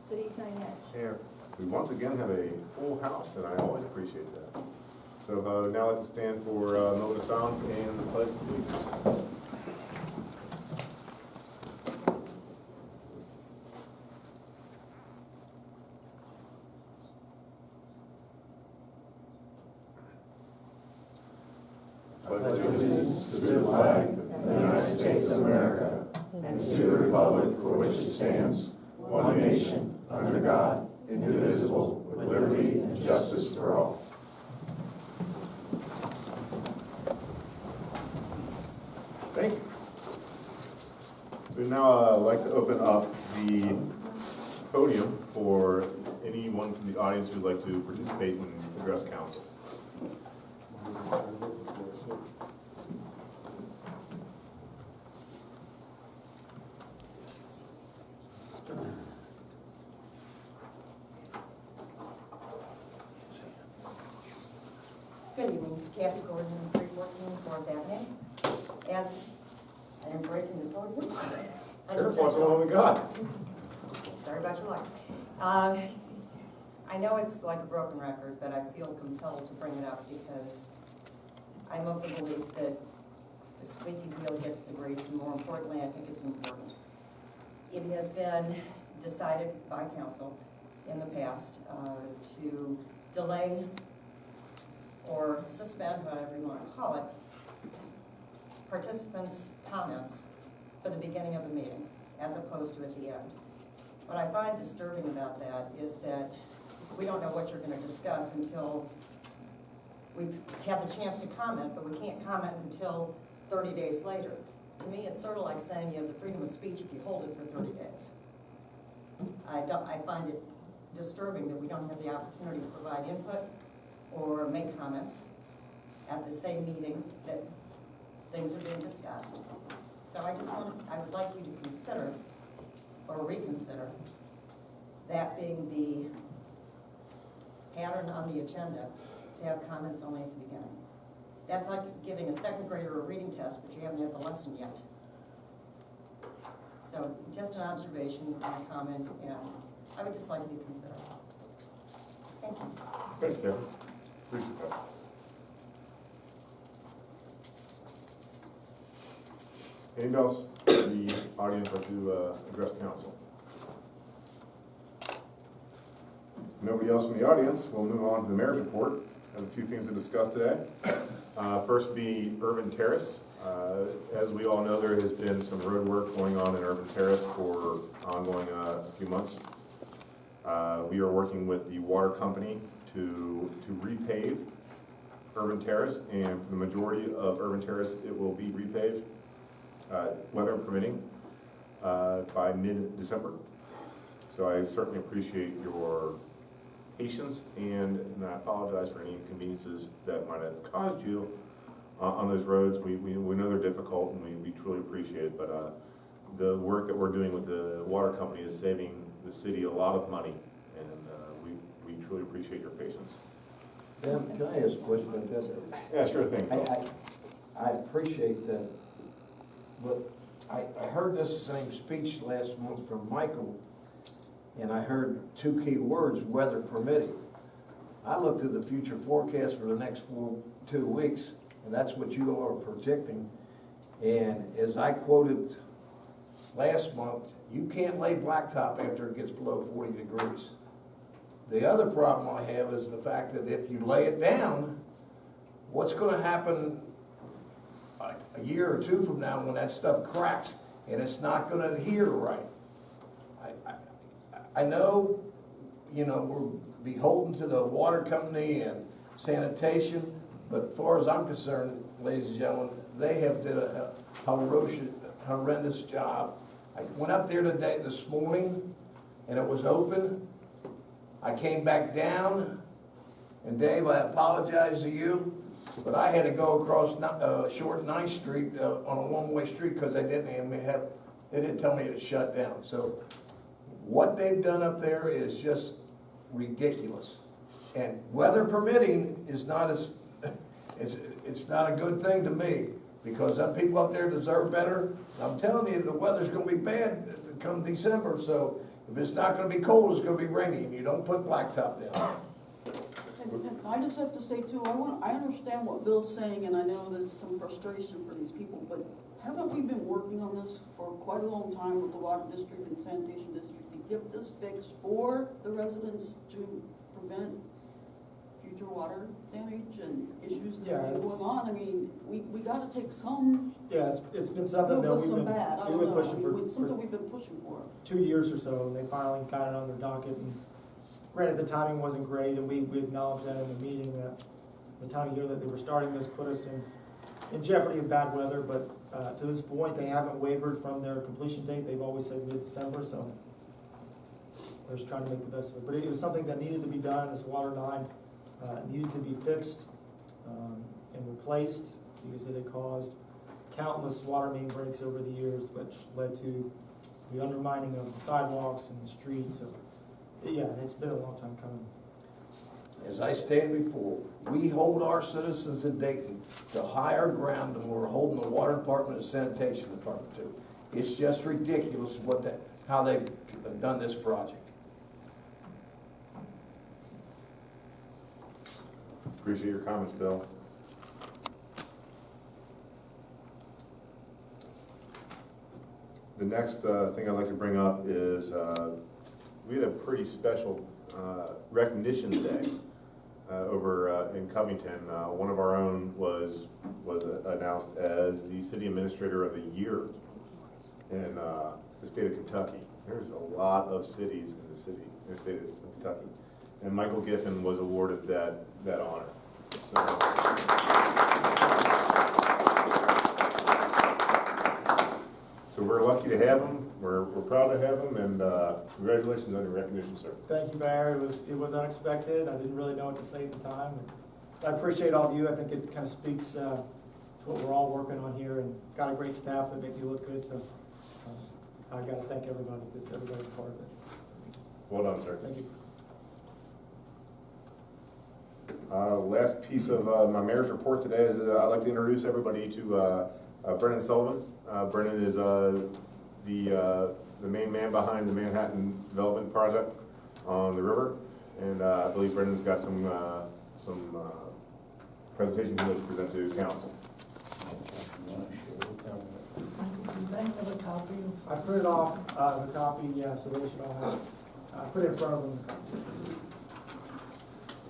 City Attorney Hatch. Here. We once again have a full house, and I always appreciate that. So now I'd like to stand for a moment of silence and the pledge of allegiance. pledge allegiance to the flag of the United States of America and to the republic for which it stands, one nation, under God, indivisible, with liberty and justice for all. Thank you. We'd now like to open up the podium for anyone from the audience who'd like to participate and address council. Good evening, Kathy Gordon, 314 Fourth Avenue. As I am breaking the podium. Sure, what's the one we got? Sorry about your luck. I know it's like a broken record, but I feel compelled to bring it up because I'm of the belief that the squeaky wheel gets the grease, and more importantly, I think it's important. It has been decided by council in the past to delay or suspend, whatever you want to call it, participants' comments for the beginning of the meeting, as opposed to at the end. What I find disturbing about that is that we don't know what you're going to discuss until we've had the chance to comment, but we can't comment until 30 days later. To me, it's sort of like saying you have the freedom of speech if you hold it for 30 days. I find it disturbing that we don't have the opportunity to provide input or make comments at the same meeting that things are being discussed. So I would like you to consider or reconsider that being the pattern on the agenda, to have comments only at the beginning. That's like giving a second grader a reading test, but you haven't had the lesson yet. So just an observation and a comment, and I would just like you to consider. Thank you. Thanks, Kevin. Appreciate that. Anything else the audience like to address council? Nobody else from the audience. We'll move on to the mayor's report. I have a few things to discuss today. First be Urban Terrace. As we all know, there has been some road work going on in Urban Terrace for ongoing a few months. We are working with the water company to repave Urban Terrace, and for the majority of Urban Terrace, it will be repaved, weather permitting, by mid-December. So I certainly appreciate your patience, and I apologize for any inconveniences that might have caused you on those roads. We know they're difficult, and we truly appreciate it, but the work that we're doing with the water company is saving the city a lot of money, and we truly appreciate your patience. Sam, can I ask a question about this? Yeah, sure thing. I appreciate that, but I heard this same speech last month from Michael, and I heard two key words, weather permitting. I looked at the future forecast for the next 2 weeks, and that's what you all are predicting. And as I quoted last month, you can't lay blacktop after it gets below 40 degrees. The other problem I have is the fact that if you lay it down, what's going to happen a year or two from now when that stuff cracks and it's not going to adhere right? I know, we're beholden to the water company and sanitation, but as far as I'm concerned, ladies and gentlemen, they have did a horrendous job. I went up there this morning, and it was open. I came back down, and Dave, I apologize to you, but I had to go across Short 9th Street on a one-way street because they didn't tell me it shut down. So what they've done up there is just ridiculous. And weather permitting is not it's not a good thing to me, because some people up there deserve better. I'm telling you, the weather's going to be bad come December, so If it's not gonna be cold, it's gonna be rainy, and you don't put blacktop down. And I just have to say too, I understand what Bill's saying, and I know there's some frustration for these people, but haven't we been working on this for quite a long time with the water district and sanitation district to get this fixed for the residents to prevent future water damage and issues that are going on? I mean, we gotta take some, Yeah, it's been something good that with we've some been, bad, I we've don't been know, pushing something for we've been pushing for. 2 years or so, and they finally got it on their docket. And granted, the timing wasn't great, and we acknowledged that in the meeting, that the time of year that they were starting this put us in jeopardy of bad weather, but to this point, they haven't wavered from their completion date. They've always said mid-December, so we're just trying to make the best of it. But it was something that needed to be done. This water line needed to be fixed and replaced because it had caused countless water main breaks over the years, which led to the undermining of the sidewalks and the streets. So, yeah, it's been a long time coming. As I stated before, we hold our citizens in Dayton to higher ground than we're holding the water department and sanitation department to. It's just ridiculous how they've done this project. Appreciate your comments, Bill. The next thing I'd like to bring up is we had a pretty special recognition day over in Covington. One of our own was announced as the City Administrator of the Year in the state of Kentucky. There's a lot of cities in the state of Kentucky, and Michael Giffen was awarded that honor. So we're lucky to have him. We're proud to have him, and congratulations on your recognition, sir. Thank you, Mayor. It was unexpected. I didn't really know what to say at the time. I appreciate all of you. I think it kind of speaks to what we're all working on here, and got a great staff that make you look good. So I got to thank everybody because everybody's part of it. Well done, sir. Thank you. Last piece of my mayor's report today is I'd like to introduce everybody to Brennan Sullivan. Brennan is the main man behind the Manhattan Development Project on the river, and I believe Brennan's got some presentation he would like to present to council. I have a copy. I printed off the copy, yeah, so they should all have it. I put it in front of them.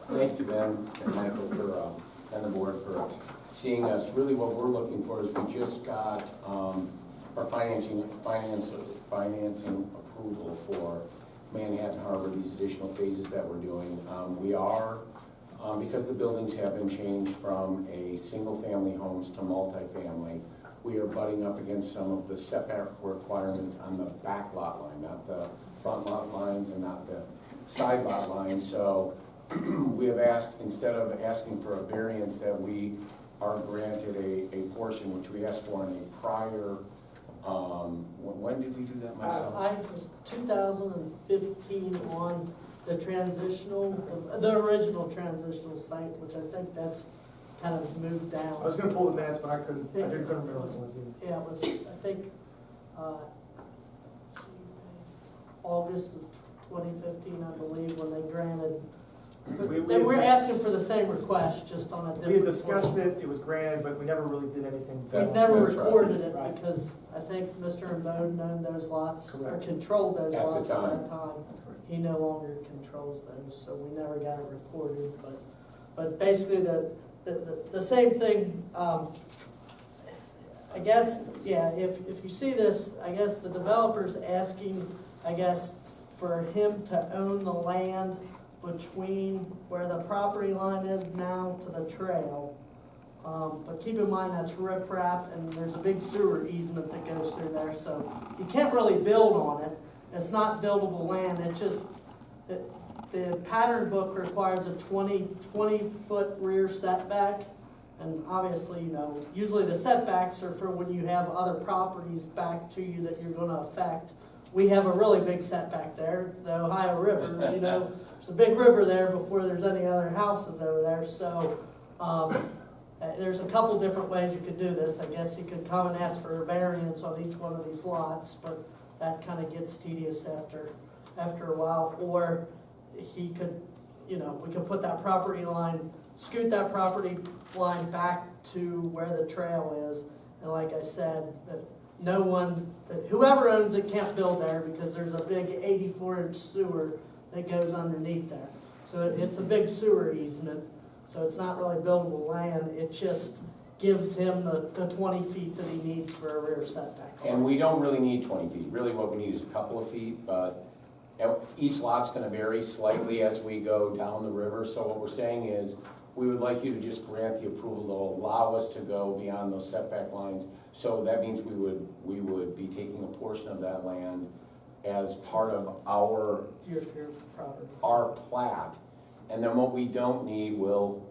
Thank you, Ben and Michael, and the board for seeing us. Really what we're looking for is we just got our financing approval for Manhattan Harbor, these additional phases that we're doing. We are, because the buildings have been changed from a single-family homes to multifamily, we are butting up against some of the setback requirements on the back lot line, not the front lot lines and not the side lot lines. So we have asked, instead of asking for a variance, that we are granted a portion which we asked for in a prior, when did we do that, myself? I was 2015 on the original transitional site, which I think that's kind of moved down. I was going to pull the minutes, but I couldn't remember what it was either. Yeah, it was, I think, let's see, August of 2015, I believe, when they granted. They were asking for the same request, just on a different. We had discussed it, it was granted, but we never really did anything. We never That's right. recorded it Right. because I think Mr. Mbode owned those lots, or Correct. controlled those At the lots at time. that time. That's correct. He no longer controls those, so we never got it recorded, but basically the same thing, I guess, yeah, if you see this, I guess the developer's asking, I guess, for him to own the land between where the property line is now to the trail. But keep in mind that's riprap and there's a big sewer easement that goes through there, so you can't really build on it. It's not buildable land, it just, the pattern book requires a 20-foot rear setback. And obviously, you know, usually the setbacks are for when you have other properties back to you that you're gonna affect. We have a really big setback there, the Ohio River, you know, there's a big river there before there's any other houses over there, so, there's a couple different ways you could do this. I guess you could come and ask for a variance on each one of these lots, but that kind of gets tedious after after a while, or he could, you know, we could put that property line, scoot that property line back to where the trail is. And like I said, that no one, that whoever owns it can't build there because there's a big 84-inch sewer that goes underneath there. So it's a big sewer easement, so it's not really buildable land. It just gives him the 20 feet that he needs for a rear setback. And we don't really need 20 feet. Really what we need is a couple of feet, but each lot's gonna vary slightly as we go down the river. So what we're saying is, we would like you to just grant the approval to allow us to go beyond those setback lines. So that means we would be taking a portion of that land as part of our Your property. our plat. And then what we don't need, we'll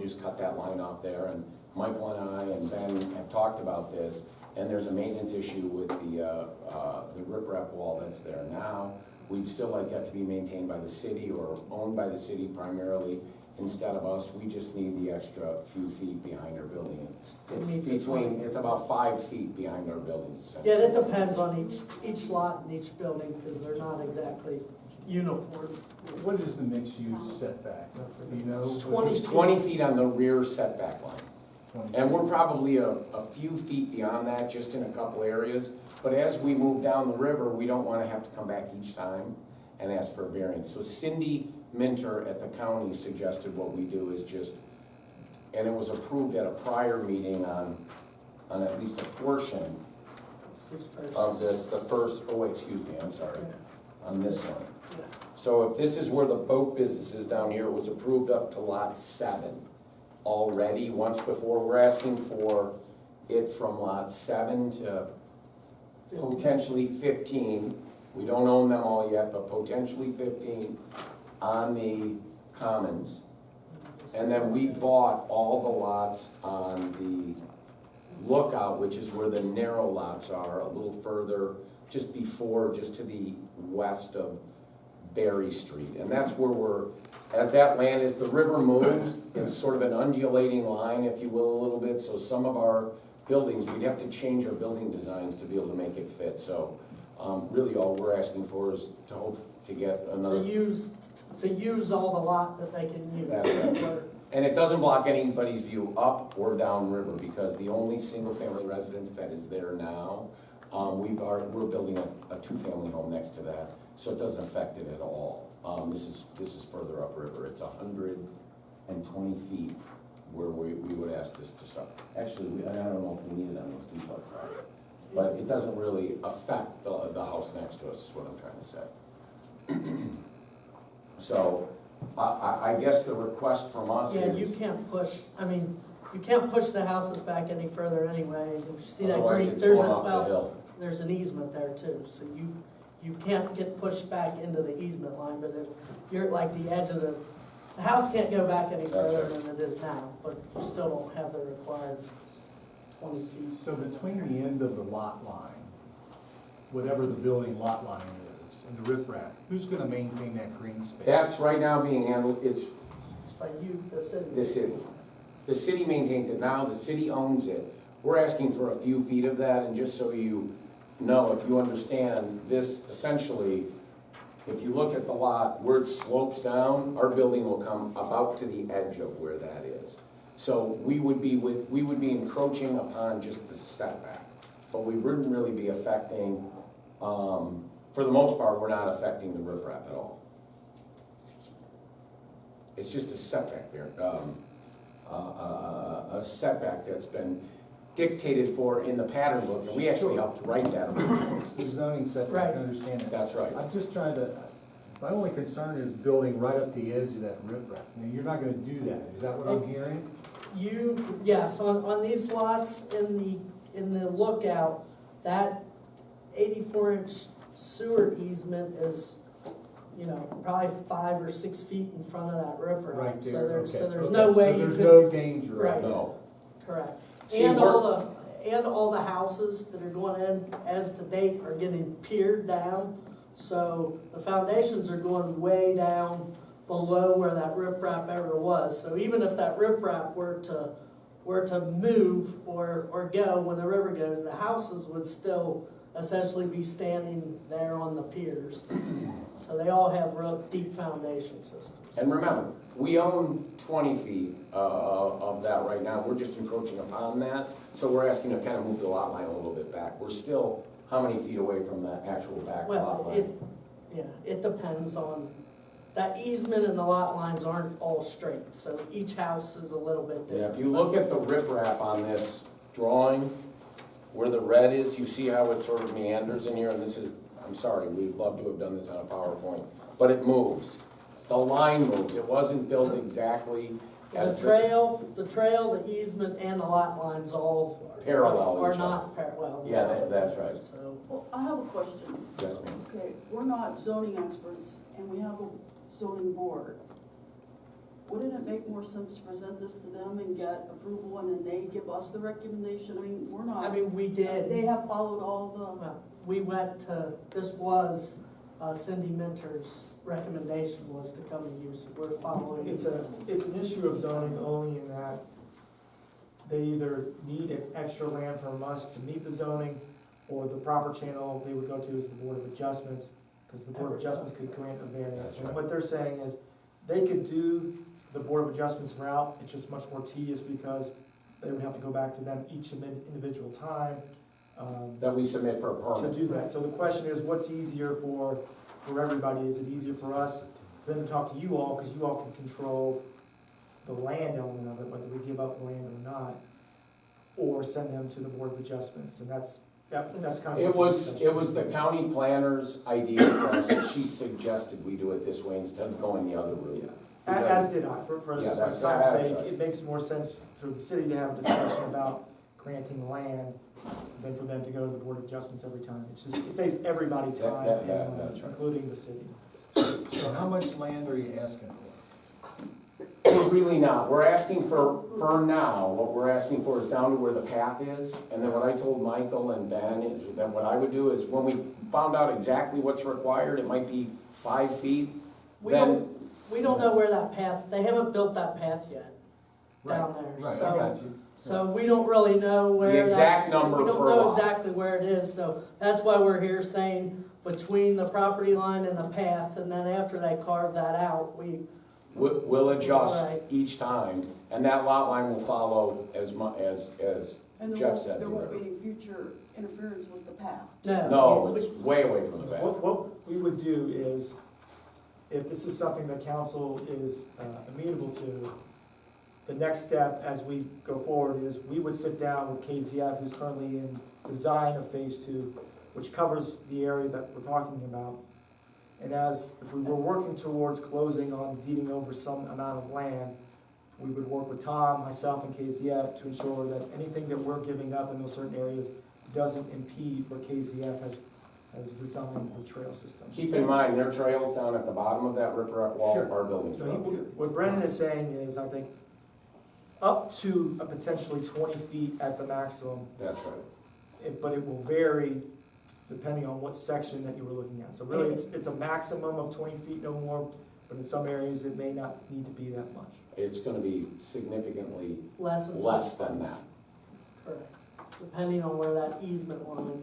just cut that line off there. And Michael and I and Ben have talked about this, and there's a maintenance issue with the riprap wall that's there now. We'd still like that to be maintained by the city or owned by the city primarily instead of us. We just need the extra few feet behind our building. It's about 5 feet behind our buildings. Yeah, it depends on each lot and each building, because they're not exactly uniform. What is the mixed use setback? Do you know? 20 It's 20 feet on the rear setback line. And we're probably a few feet beyond that, just in a couple areas. But as we move down the river, we don't want to have to come back each time and ask for a variance. So Cindy Minter at the county suggested what we do is just, and it was approved at a prior meeting on at least a portion of this, on this one. Yeah. So if this is where the boat business is down here, it was approved up to lot 7 already once before. We're asking for it from lot 7 to potentially 15. We don't own them all yet, but potentially 15 on the commons. And then we bought all the lots on the lookout, which is where the narrow lots are, a little further, just to the west of Berry Street. And that's where as that land, as the river moves, it's sort of an undulating line, if you will, a little bit. So some of our buildings, we'd have to change our building designs to be able to make it fit. So really all we're asking for is to hope to get another. To use all the lot that they can use. That's right. And it doesn't block anybody's view up or down river, because the only single-family residence that is there now, we're building a 2-family home next to that, so it doesn't affect it at all. This is further upriver. It's 120 feet where we would ask this to start. Actually, I don't know if we need it on those duplex lots, but it doesn't really affect the house next to us, is what I'm trying to say. So I guess the request from us is. Yeah, you can't push, you can't push the houses back any further anyway. If you see that Otherwise, green, it's going off the hill. there's an easement there too, so you can't get pushed back into the easement line, but if you're at like the edge of the house can't go back any further than it is now, but you still don't have the required 20 feet. So between the end of the lot line, whatever the building lot line is, and the riprap, who's gonna maintain that green space? That's right now being handled, it's It's by you, the city. the city. The city maintains it now, the city owns it. We're asking for a few feet of that, and just so you know, if you understand, this essentially, if you look at the lot, where it slopes down, our building will come about to the edge of where that is. So we would be encroaching upon just the setback, but we wouldn't really be affecting, for the most part, we're not affecting the riprap at all. It's just a setback there, a setback that's been dictated for in the pattern book, and we actually helped write that. It's the zoning setback, Right. I understand that. That's right. I'm just trying to, my only concern is building right up the edge of that riprap. Now, you're not gonna do that, is that what I'm hearing? Yes, on these lots in the lookout, that 84-inch sewer easement is, probably 5 or 6 feet in front of that riprap. Right there, So there's okay. no way you So could. there's no danger. Right. No. Correct. See, And all the houses that are going in as to date are getting piered down. So the foundations are going way down below where that riprap ever was. So even if that riprap were to move or go when the river goes, the houses would still essentially be standing there on the piers. So they all have real deep foundation systems. And remember, we own 20 feet of that right now. We're just encroaching upon that. So we're asking to kind of move the lot line a little bit back. We're still how many feet away from the actual back lot Well, line? it depends on, that easement and the lot lines aren't all straight, so each house is a little bit Yeah, different. if you look at the riprap on this drawing, where the red is, you see how it sort of meanders in here, and this is, I'm sorry, we'd love to have done this on a PowerPoint, but it moves. The line moves, it wasn't built exactly as The trail, the easement, and the lot lines all Parallel are each not parallel. Yeah, that's right. So, Well, I have a question. Yes, ma'am. Okay, we're not zoning experts, and we have a zoning board. Wouldn't it make more sense to present this to them and get approval, and then they give us the recommendation? I mean, we're not. I mean, we did. They have followed all Well, we went to, this was Cindy Minter's recommendation was to come to you, so we're following. It's an issue of zoning only in that they either need an extra land from us to meet the zoning, or the proper channel they would go to is the Board of Adjustments, because the Board of Adjustments could grant a variance. That's And right. what they're saying is, they could do the Board of Adjustments route, it's just much more tedious because they would have to go back to them each individual time, That we submit for a to permit. do that. So the question is, what's easier for everybody? Is it easier for us to then talk to you all, because you all can control the land element of it, whether we give up land or not, or send them to the Board of Adjustments, and that's kind of. It was the county planner's idea for us, and she suggested we do it this way instead of going the other route. As did I, for Yeah, time's that's sake, right. it makes more sense for the city to have a discussion about granting land than for them to go to the Board of Adjustments every time. It's just, it saves everybody time, That's right. including the city. So how much land are you asking for? We're really not. We're asking for now, what we're asking for is down to where the path is. And then what I told Michael and Ben is that what I would do is when we found out exactly what's required, it might be 5 feet, We then, we don't know where that path, they haven't built that path yet down there. Right, I So, got you. so we don't really know where The that. exact number We don't per know lot. exactly where it is, so that's why we're here saying between the property line and the path, and then after they carve that out, we'll adjust Right. each time. And that lot line will follow as And there Jeff won't, said. there won't be any future interference with the path. No, it's way away from the back. What we would do is, if this is something that council is amenable to, the next step as we go forward is we would sit down with KZF, who's currently in design of phase 2, which covers the area that we're talking about. And if we were working towards closing on deeding over some amount of land, we would work with Tom, myself, and KZF to ensure that anything that we're giving up in those certain areas doesn't impede what KZF has designed the trail system. Keep in mind, there are trails down at the bottom of that riprap wall of Sure. our buildings. So what Brennan is saying is, I think, up to a potentially 20 feet at the maximum, That's right. but it will vary depending on what section that you were looking at. So really, it's a maximum of 20 feet, no more, but in some areas, it may not need to be that much. It's gonna be significantly less and less than that. Correct, depending on where that easement line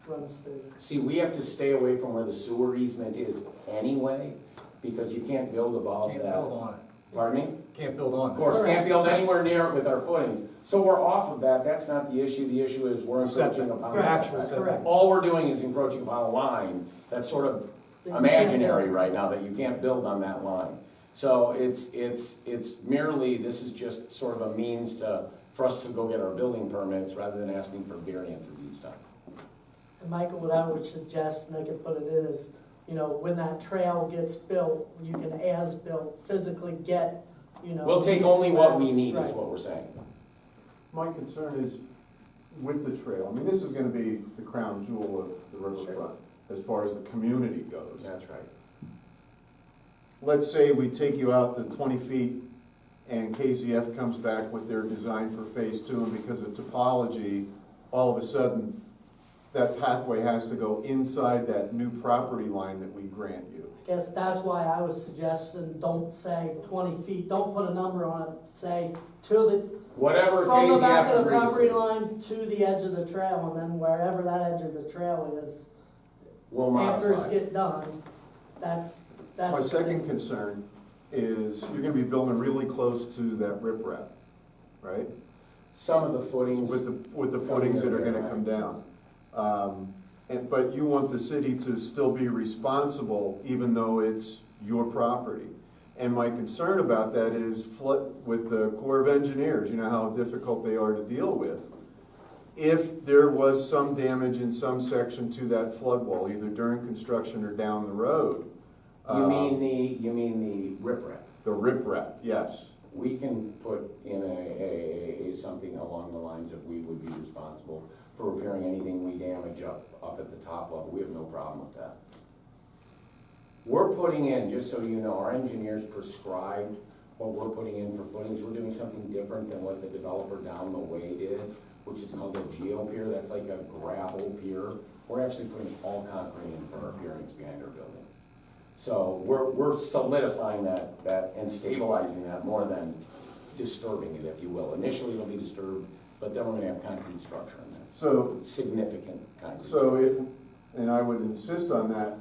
runs through. See, we have to stay away from where the sewer easement is anyway, because you can't build above Can't that. build on it. Pardon me? Can't build on it. Of course, can't build anywhere near it with our footings. So we're off of that, that's not the issue. The issue is we're encroaching upon. Correct. Actual that. setback. Correct. All we're doing is encroaching upon a line that's sort of That you can't imaginary build. right now, that you can't build on that line. So it's merely, this is just sort of a means for us to go get our building permits rather than asking for variances each time. And Michael, what I would suggest, and I could put it in, is, when that trail gets built, you can as-built physically get, We'll take these only what we routes, need, is right. what we're saying. My concern is with the trail. I mean, this is gonna be the crown jewel of the riverfront as far as the community goes. That's right. Let's say we take you out to 20 feet and KCF comes back with their design for phase 2, and because of topology, all of a sudden, that pathway has to go inside that new property line that we grant you. guess that's why I was suggesting, don't say 20 feet, don't put a number on it, say to the, Whatever from the back KZF of the agrees property to, line to the edge of the trail, and then wherever that edge of the trail is, we'll after it's modify. get done, that's. My second concern is you're gonna be building really close to that riprap, right? Some of the footings. With the footings that are gonna come down. But you want the city to still be responsible even though it's your property. And my concern about that is with the Corps of Engineers, you know how difficult they are to deal with. If there was some damage in some section to that flood wall, either during construction or down the road. You mean the riprap? The riprap, yes. We can put in something along the lines of we would be responsible for repairing anything we damage up at the top level. We have no problem with that. We're putting in, just so you know, our engineers prescribed what we're putting in for footings. We're doing something different than what the developer down the way did, which is called a geo-pier. That's like a gravel pier. We're actually putting all concrete in for our pierings behind our building. So we're solidifying that and stabilizing that more than disturbing it, if you will. Initially it'll be disturbed, but then we're gonna have concrete structure in there. So, Significant concrete. so and I would insist on that,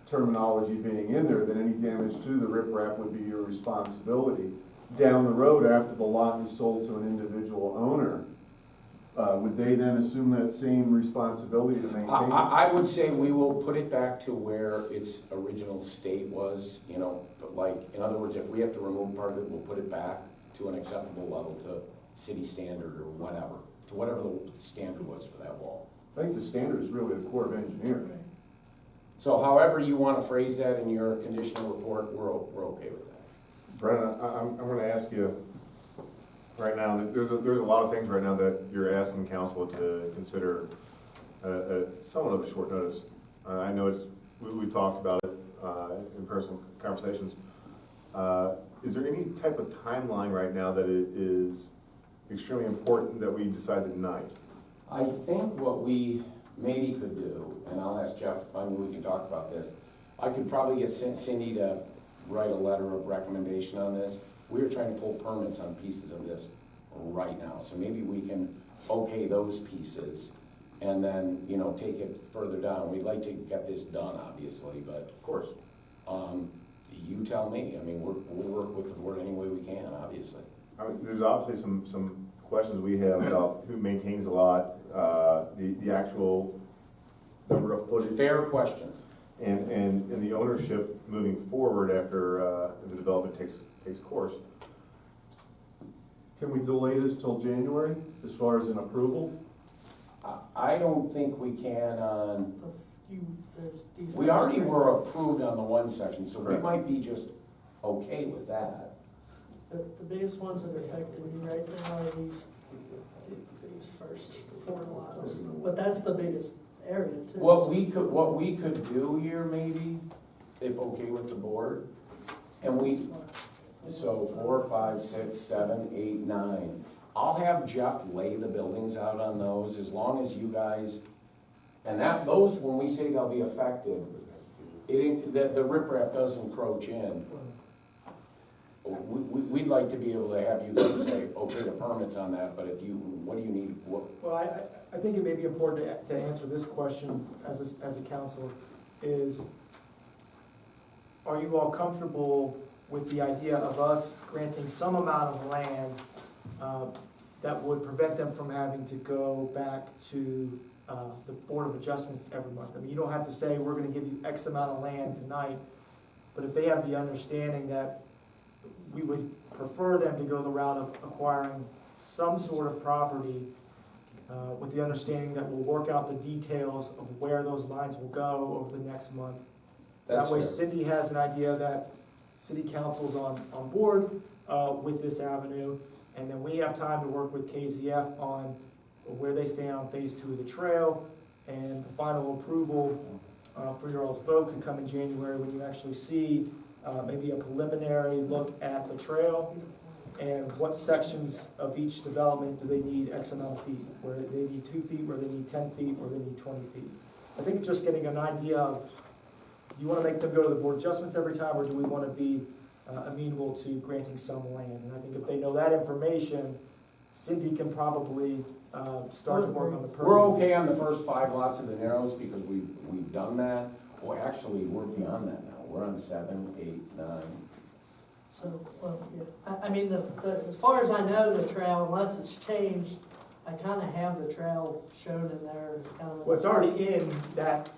terminology being in there, that any damage to the riprap would be your responsibility. Down the road, after the lot is sold to an individual owner, would they then assume that same responsibility to maintain it? I would say we will put it back to where its original state was, you know, but like, in other words, if we have to remove part of it, we'll put it back to an acceptable level to city standard or whatever, to whatever the standard was for that wall. I think the standard is really the Corps of Engineers. So however you want to phrase that in your conditional report, we're okay with that. Brennan, I'm gonna ask you, right now, there's a lot of things right now that you're asking council to consider somewhat of a short notice. I know we talked about it in personal conversations. Is there any type of timeline right now that it is extremely important that we decide tonight? I think what we maybe could do, and I'll ask Jeff, I mean, we can talk about this. I could probably get Cindy to write a letter of recommendation on this. We're trying to pull permits on pieces of this right now, so maybe we can okay those pieces and then, you know, take it further down. We'd like to get this done, obviously, but Of course. you tell me. I mean, we'll work with the board any way we can, obviously. I mean, there's obviously some questions we have about who maintains the lot, the actual number of footage. Fair questions. And the ownership moving forward after the development takes course. Can we delay this till January as far as an approval? I don't think we can on, There's these. we already were approved on the one section, so we Correct. might be just okay with that. The biggest ones that are affecting me right now are these first 4 lots, but that's the biggest area too. What we could do here maybe, if okay with the board, and so 4, 5, 6, 7, 8, 9. I'll have Jeff lay the buildings out on those as long as you guys, and those, when we say they'll be affected, the riprap does encroach in. We'd like to be able to have you guys say, okay, the permits on that, but what do you need? Well, I think it may be important to answer this question as a council is, are you all comfortable with the idea of us granting some amount of land that would prevent them from having to go back to the Board of Adjustments every month? I mean, you don't have to say, we're gonna give you X amount of land tonight, but if they have the understanding that we would prefer them to go the route of acquiring some sort of property with the understanding that we'll work out the details of where those lines will go over the next month. That's That way fair. Cindy has an idea that city council's on board with this avenue, and then we have time to work with KZF on where they stand on phase 2 of the trail, and the final approval for your all's vote could come in January when you actually see maybe a preliminary look at the trail and what sections of each development do they need X amount of feet, where they need 2 feet, where they need 10 feet, where they need 20 feet. I think just getting an idea of do you wanna make them go to the board adjustments every time, or do we wanna be amenable to granting some land? And I think if they know that information, Cindy can probably start to work on the permit. We're okay on the first 5 lots of the Narrows because we've done that. Well, actually, we're beyond that now. We're on 7, 8, 9. So, well, yeah, I mean, as far as I know, the trail, unless it's changed, I kinda have the trail shown in there, it's kind of. Well, it's already in that.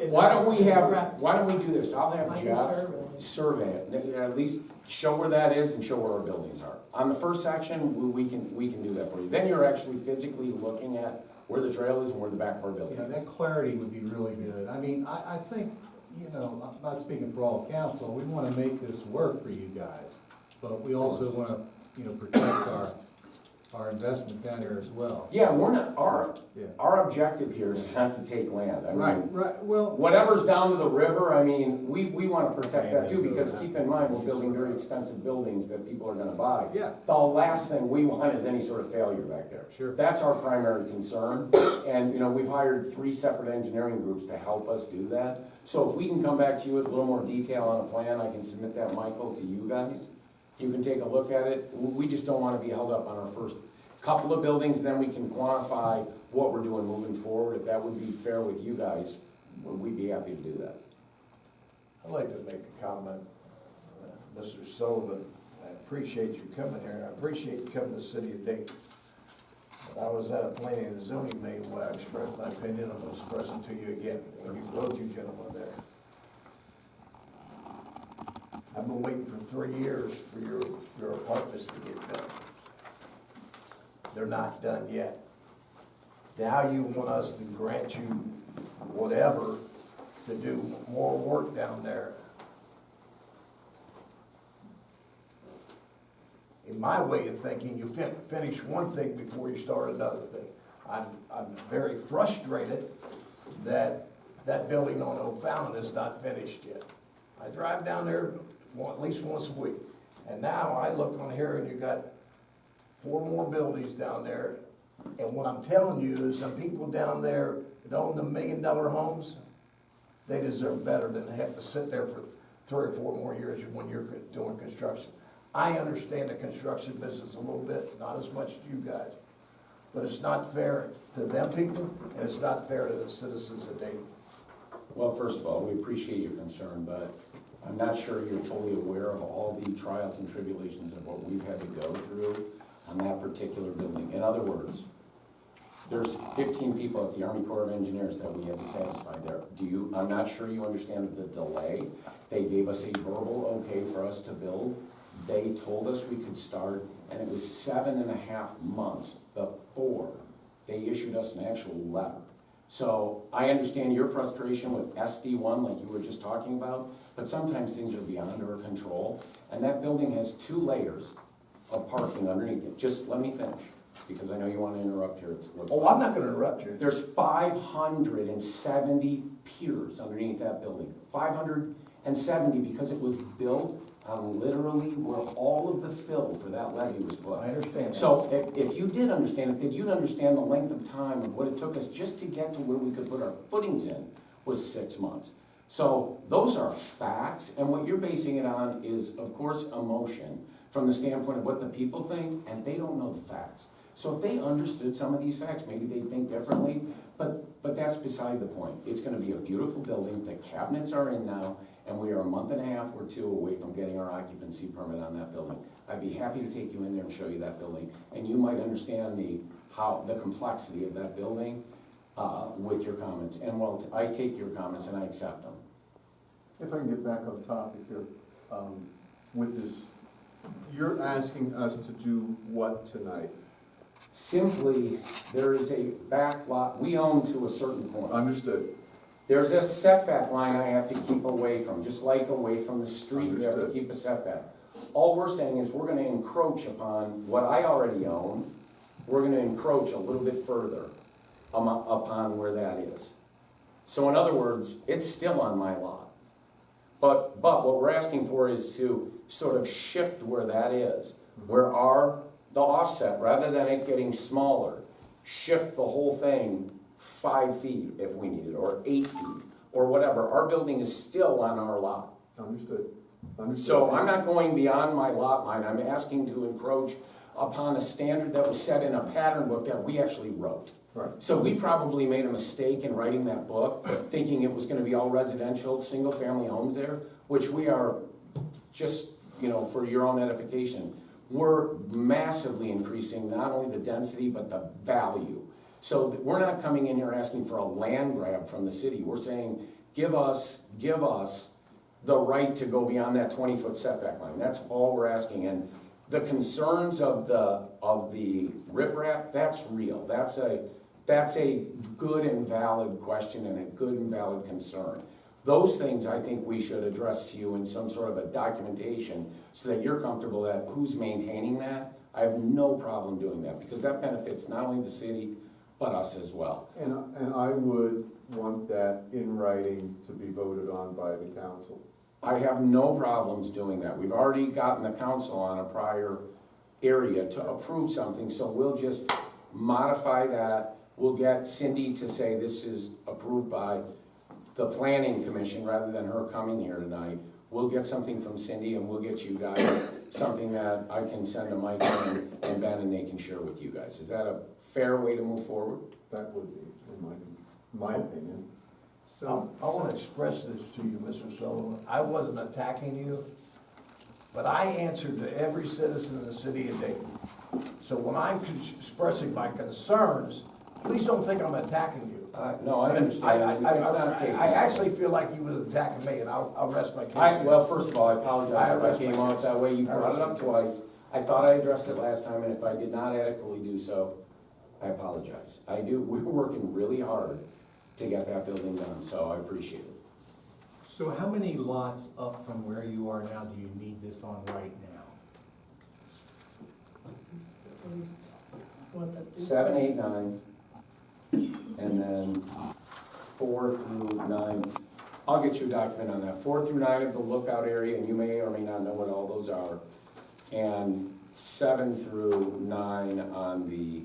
Why don't we Correct. do this? I'll have I can Jeff survey. survey it, at least show where that is and show where our buildings are. On the first section, we can do that for you. Then you're actually physically looking at where the trail is and where the back of our building Yeah, is. that clarity would be really good. I mean, I think, you know, I'm not speaking for all council, we wanna make this work for you guys, but we also wanna, you know, protect our investment down here as well. Yeah, we're not, Yeah. our objective here is not to take land. I mean, Right, well, whatever's down to the river, I mean, we wanna protect that too, because keep in mind, we're building very expensive buildings that people are gonna buy. yeah, The last thing we want is any sort of failure back there. sure. That's our primary concern, and, you know, we've hired 3 separate engineering groups to help us do that. So if we can come back to you with a little more detail on a plan, I can submit that, Michael, to you guys. You can take a look at it. We just don't wanna be held up on our first couple of buildings, then we can quantify what we're doing moving forward. If that would be fair with you guys, we'd be happy to do that. I'd like to make a comment. Mr. Sullivan, I appreciate you coming here, and I appreciate you coming to the city of Dayton. But I was at a planning and zoning meeting where I expressed my opinion, I'm gonna express it to you again, when you both you gentlemen there. I've been waiting for 3 years for your apartments to get done. They're not done yet. Now you want us to grant you whatever to do more work down there. In my way of thinking, you finish one thing before you start another thing. I'm very frustrated that that building on O'Fallon is not finished yet. I drive down there at least once a week, and now I look on here and you got 4 more buildings down there. And what I'm telling you is some people down there that own the $1 million homes, they deserve better than to have to sit there for 3 or 4 more years when you're doing construction. I understand the construction business a little bit, not as much as you guys, but it's not fair to them people, and it's not fair to the citizens of Dayton. Well, first of all, we appreciate your concern, but I'm not sure you're fully aware of all the trials and tribulations of what we've had to go through on that particular building. In other words, there's 15 people at the Army Corps of Engineers that we had to satisfy there. I'm not sure you understand the delay. They gave us a verbal okay for us to build. They told us we could start, and it was 7.5 months before they issued us an actual letter. So I understand your frustration with SD1, like you were just talking about, but sometimes things are beyond our control. And that building has 2 layers of parking underneath it. Just let me finish, because I know you want to interrupt here. Oh, I'm not gonna interrupt you. There's 570 piers underneath that building. 570, because it was built on literally where all of the fill for that levee was put. I understand that. So if you did understand it, then you'd understand the length of time of what it took us just to get to where we could put our footings in was 6 months. So those are facts, and what you're basing it on is, of course, emotion from the standpoint of what the people think, and they don't know the facts. So if they understood some of these facts, maybe they'd think differently, but that's beside the point. It's gonna be a beautiful building, the cabinets are in now, and we are a month and a half or 2 away from getting our occupancy permit on that building. I'd be happy to take you in there and show you that building, and you might understand the complexity of that building with your comments. And well, I take your comments and I accept them. If I can get back on topic here, with this, you're asking us to do what tonight? Simply, there is a back lot, we own to a certain point. Understood. There's a setback line I have to keep away from, just like away from the street, you have to Understood. keep a setback. All we're saying is we're gonna encroach upon what I already own, we're gonna encroach a little bit further upon where that is. So in other words, it's still on my lot. But what we're asking for is to sort of shift where that is, where the offset, rather than it getting smaller, shift the whole thing 5 feet if we need it, or 8 feet, or whatever, our building is still on our lot. Understood. Understood. So I'm not going beyond my lot line, I'm asking to encroach upon a standard that was set in a pattern book that we actually wrote. Right. So we probably made a mistake in writing that book, thinking it was gonna be all residential, single-family homes there, which we are, just, for your own edification, we're massively increasing not only the density, but the value. So we're not coming in here asking for a land grab from the city, we're saying, give us the right to go beyond that 20-foot setback line, that's all we're asking. And the concerns of the riprap, that's real, that's a good and valid question and a good and valid concern. Those things I think we should address to you in some sort of a documentation so that you're comfortable that who's maintaining that. I have no problem doing that because that benefits not only the city, but us as well. And I would want that in writing to be voted on by the council. I have no problems doing that. We've already gotten the council on a prior area to approve something, so we'll just modify that. We'll get Cindy to say this is approved by the planning commission rather than her coming here tonight. We'll get something from Cindy and we'll get you guys something that I can send to Mike and Ben and they can share with you guys. Is that a fair way to move forward? That would be, in my opinion. So I want to express this to you, Mr. Sullivan. I wasn't attacking you, but I answered to every citizen in the city of Dayton. So when I'm expressing my concerns, please don't think I'm attacking you. No, I understand. It's not taken. I actually feel like you was attacking me, and I'll rest my case. Well, first of all, I apologize if I came off that way. You brought it up twice. I thought I addressed it last time, and if I did not adequately do so, I apologize. We're working really hard to get that building done, so I appreciate it. So how many lots up from where you are now do you need this on right now? At least, what, that duplex? 7, 8, 9, and then 4 through 9. I'll get you a document on that. 4 through 9 of the lookout area, and you may or may not know what all those are. And 7 through 9 on the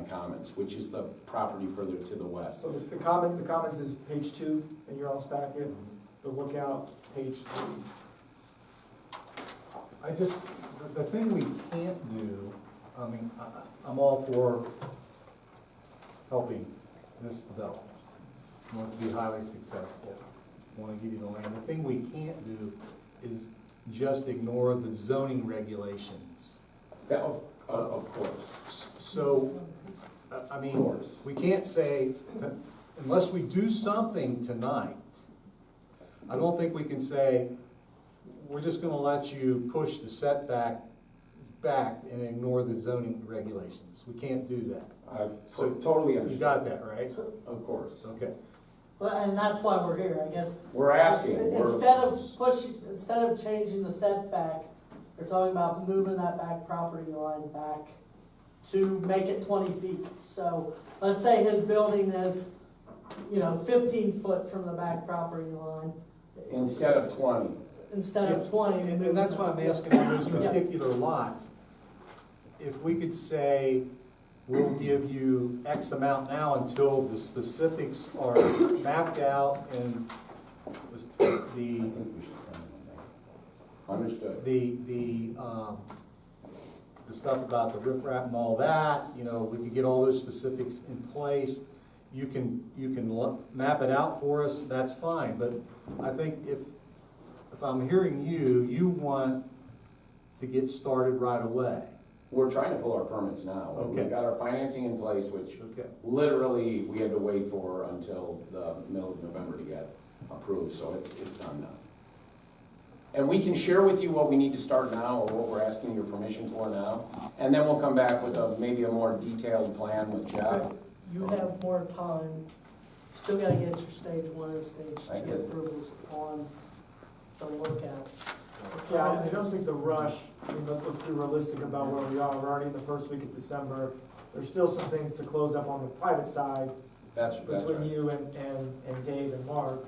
commons, which is the property further to the west. So the commons is page 2 in your all's packet, the lookout, page 3. The thing we can't do, I'm all for helping this development. We want it to be highly successful. We want to give you the land. The thing we can't do is just ignore the zoning regulations. That, of course. So, Of course. we can't say, unless we do something tonight, I don't think we can say, we're just gonna let you push the setback back and ignore the zoning regulations. We can't do that. I totally understand. You got that, right? Of course. Okay. Well, and that's why we're here, I guess. We're asking. Instead of changing the setback, we're talking about moving that back property line back to make it 20 feet. So let's say his building is, 15 foot from the back property line. Instead of 20. Instead of 20. And that's why I'm asking on those Yeah. particular lots, if we could say, we'll give you X amount now until the specifics are mapped out and the Understood. the stuff about the riprap and all that, we could get all those specifics in place. You can map it out for us, that's fine, but I think if I'm hearing you want to get started right away. We're trying to pull our permits now. Okay. We've got our financing in place, which Okay. literally we had to wait for until the middle of November to get approved, so it's done now. And we can share with you what we need to start now, or what we're asking your permission for now, and then we'll come back with maybe a more detailed plan with Jeff. You have more time. Still gotta get your stage 1 and stage I 2 get it. approvals on the lookout. Yeah, I don't think the rush, let's be realistic about where we are. We're already in the first week of December. There's still some things to close up on the private side That's between right. you and Dave and Mark.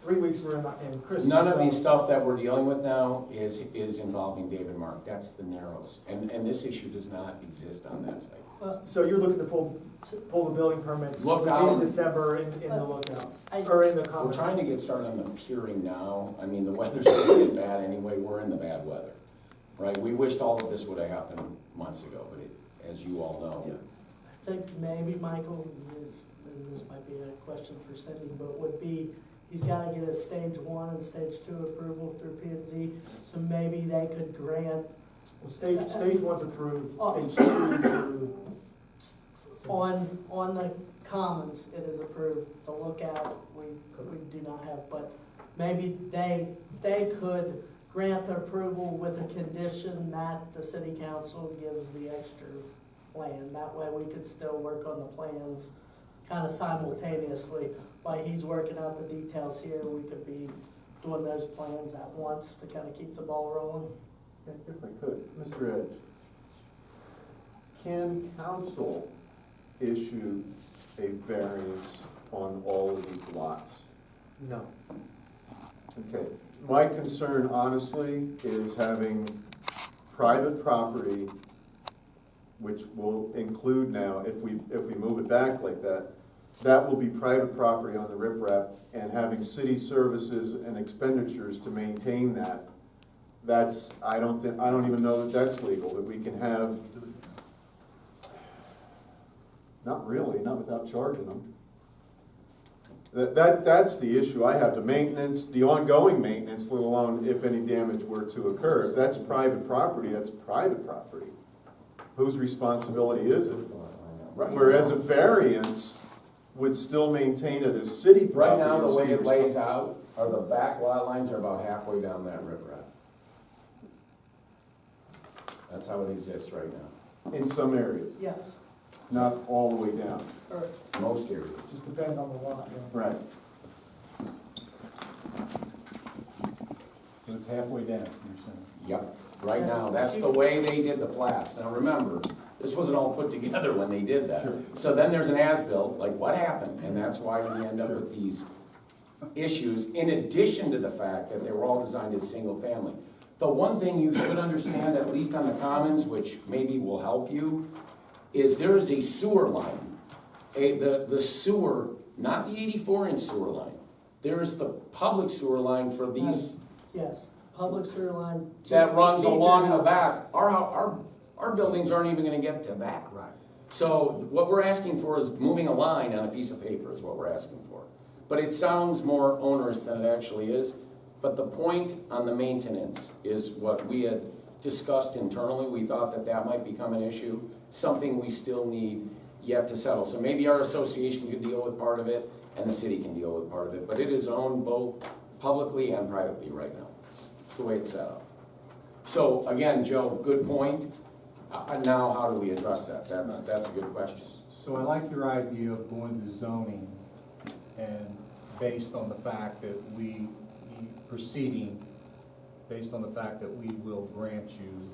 3 weeks we're in Christmas. None of so- the stuff that we're dealing with now is involving Dave and Mark. That's the narrows. And this issue does not exist on that site. So you're looking to pull the building permits Lookout. in December in the lookout, I- or in the We're common? trying to get started on the peering now. I mean, the weather's gonna get bad anyway, we're in the bad weather, right? We wished all of this would have happened months ago, but as you all know. I think maybe Michael, and this might be a question for Cindy, but would be, he's gotta get his stage 1 and stage 2 approval through P&Z, so maybe they could grant Well, stage one's approved, Oh. stage two is approved. on the commons, it is approved. The lookout, we do not have, but maybe they could grant the approval with the condition that the city council gives the extra plan. That way we could still work on the plans kind of simultaneously. While he's working out the details here, we could be doing those plans at once to kind of keep the ball rolling. If I could, Mr. Edge, can council issue a variance on all of these lots? No. Okay, my concern honestly is having private property, which will include now, if we move it back like that, that will be private property on the riprap, and having city services and expenditures to maintain that. That's, I don't even know that that's legal, that we can have, not really, not without charging them. That's the issue I have, the maintenance, the ongoing maintenance, let alone if any damage were to occur. If that's private property, that's private property. Whose responsibility is it? Whereas a variance would still maintain it as city Right property. now, the and way city it lays out, are the back lot lines are about halfway down that riprap. That's how it exists right now, in some areas, Yes. not all the way down. most areas. Just depends on the lot, yeah. Right. So it's halfway down, you're saying? Yep, right now, that's the way they did the plats. Now remember, this wasn't all put together when they did that. Sure. So then there's an as-built, like what happened? And that's why we end up with these issues, in addition to the fact that they were all designed as single family. The one thing you should understand, at least on the commons, which maybe will help you, is there is a sewer line. The sewer, not the 84-inch sewer line. There is the public sewer line for these, Yes, public sewer line. just that runs feature along the houses. back. Our buildings aren't even gonna get to that. Right. So what we're asking for is moving a line on a piece of paper is what we're asking for. But it sounds more onerous than it actually is. But the point on the maintenance is what we had discussed internally. We thought that that might become an issue, something we still need yet to settle. So maybe our association could deal with part of it and the city can deal with part of it. But it is owned both publicly and privately right now. It's the way it's set up. So again, Joe, good point. Now how do we address that? That's a good question. So I like your idea of going to zoning and based on the fact that proceeding, based on the fact that we will grant you,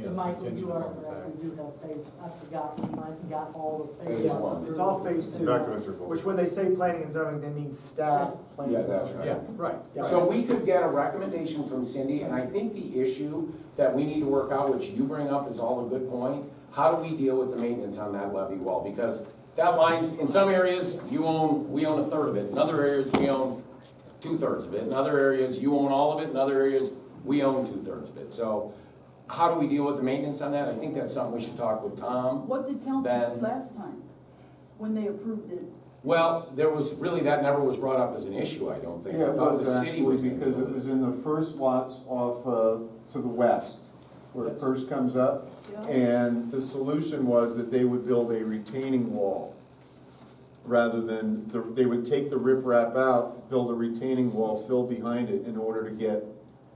And Mike, would contingent you are upon the correct, fact. we do have phase, I forgot, we might have got all the Phase phases. one. It's all phase two. Back to Mr. Fuller. Which when they say planning and zoning, they mean staff planning. Yeah, and that's zoning. right. Yeah, right. Yeah. So we could get a recommendation from Cindy, and I think the issue that we need to work out, which you bring up, is all a good point. How do we deal with the maintenance on that levee wall? Because that line's, in some areas, we own a third of it. In other areas, we own 2/3 of it. In other areas, you own all of it. In other areas, we own 2/3 of it. So how do we deal with the maintenance on that? I think that's something we should talk with Tom. What did council Then- do last time, when they approved it? Well, there was, really, that never was brought up as an issue, I don't think. Yeah, I it thought the was city actually was gonna because do it was in the first lots off, to the west, where it first comes up. Yeah. And the solution was that they would build a retaining wall, rather than, they would take the riprap out, build a retaining wall, fill behind it in order to get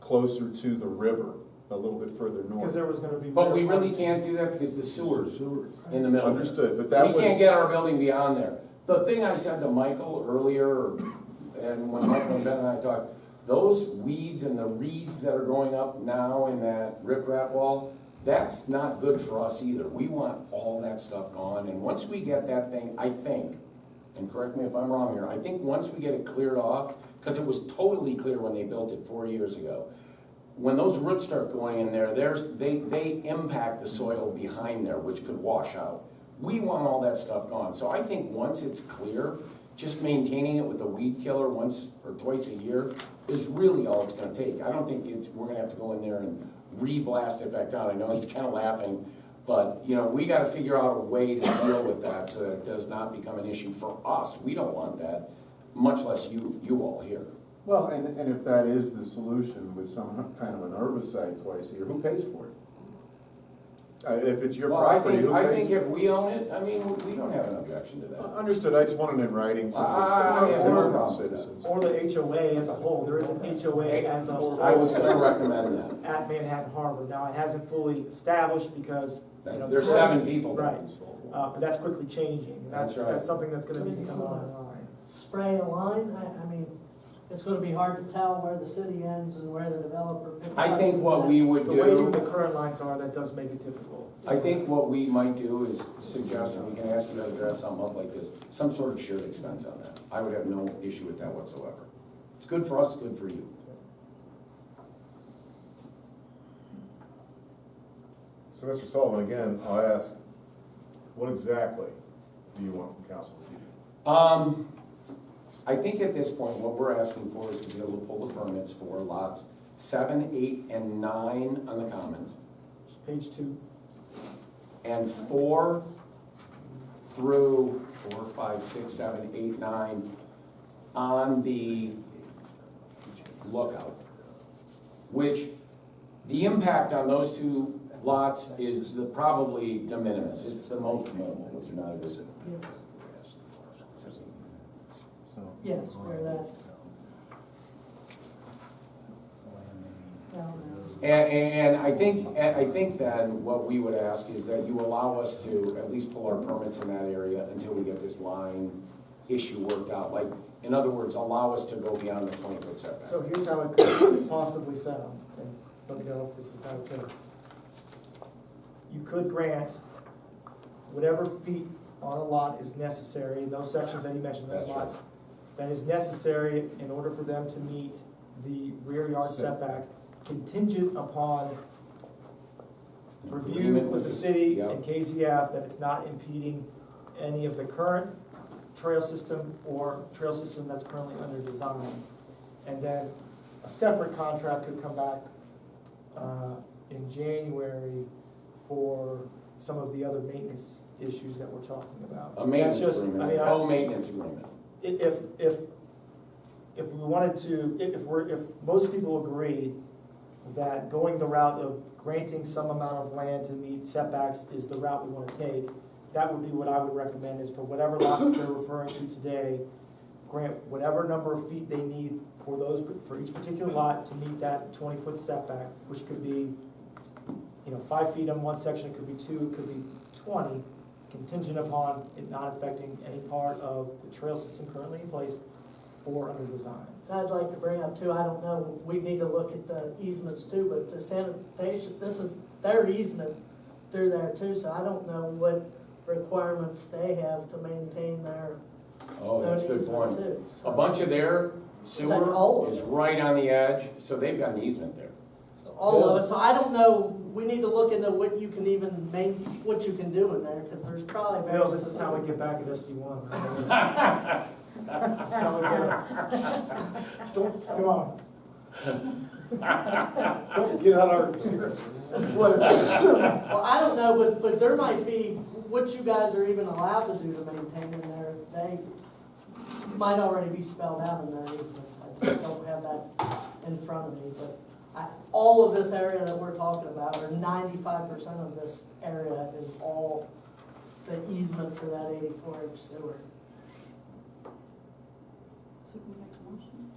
closer to the river, a little bit further Because north. there was gonna be. But we really can't do that because the sewer's in the middle. Understood, but that We was. can't get our building beyond there. The thing I said to Michael earlier, and when Michael and Ben and I talked, those weeds and the reeds that are going up now in that riprap wall, that's not good for us either. We want all that stuff gone, and once we get that thing, I think, and correct me if I'm wrong here, I think once we get it cleared off, because it was totally clear when they built it 4 years ago, when those roots start going in there, they impact the soil behind there, which could wash out. We want all that stuff gone. So I think once it's clear, just maintaining it with a weed killer once or twice a year is really all it's gonna take. I don't think we're gonna have to go in there and re-blast it back down. I know he's kind of laughing, but you know, we gotta figure out a way to deal with that so that it does not become an issue for us. We don't want that, much less you all here. Well, and if that is the solution with some kind of an herbicide twice a year, who pays for it? If it's your Well, property, who I pays think for it? if we own it, I mean, we don't have an objection to that. Understood, I just wanted it in writing for I have no problem with that. citizens. Or the HOA as a whole, there is an HOA as a whole. I was gonna recommend that. At Manhattan Harbor. Now, it hasn't fully established because, you know. There's 7 people. Right, but that's quickly changing. That's right. That's something that's gonna need to come online. Spray a line, I mean, it's gonna be hard to tell where the city ends and where the developer picks up. I think what we would The way the do, current lines are, that does make it difficult. I think what we might do is suggest, and we can ask you to draft something up like this, some sort of shared expense on that. I would have no issue with that whatsoever. It's good for us, good for you. So, Mr. Sullivan, again, I'll ask, what exactly do you want from council this evening? I think at this point, what we're asking for is to be able to pull the permits for lots 7, 8, and 9 on the commons, Page 2. and 4 through 4, 5, 6, 7, 8, 9 on the lookout, which the impact on those 2 lots is probably de minimis. It's the most minimal, which is not a visit. Yes, where that. And I think then what we would ask is that you allow us to at least pull our permits in that area until we get this line issue worked out. Like, in other words, allow us to go beyond the 20-foot setback. So here's how it could possibly sound, and let me know if this is not okay. You could grant whatever feet on a lot is necessary, those sections that you mentioned, those That's right. lots, that is necessary in order for them to meet the rear yard setback, contingent upon review Agreement with the this- city yep. and KZF that it's not impeding any of the current trail system or trail system that's currently under design. And then a separate contract could come back in January for some of the other maintenance issues that we're talking about. A maintenance That's just- agreement, I mean, a co-maintenance agreement. If we wanted to, if most people agree that going the route of granting some amount of land to meet setbacks is the route we want to take, that would be what I would recommend, is for whatever lots they're referring to today, grant whatever number of feet they need for those, for each particular lot to meet that 20-foot setback, which could be, 5 feet on one section, it could be 2, it could be 20, contingent upon it not affecting any part of the trail system currently in place or under design. I'd like to bring up too, I don't know, we need to look at the easements too, but the sanitation, this is their easement through there too, so I don't know what requirements they have to maintain their Oh, that's a own good easement point. too. A bunch of their sewer all of is it. right on the edge, so they've got an easement there. All of it, so I don't know, we need to look into what you can even what you can do in there, because there's probably. Bill, this is how we get back at SB1. This is how we get. Don't, come on. Don't get out our secrets. Well, I don't know, but there might be, what you guys are even allowed to do to maintain in there, they might already be spelled out in their easements. I don't have that in front of me, but all of this area that we're talking about, or 95% of this area is all the easement for that 84-inch sewer. So we make a motion?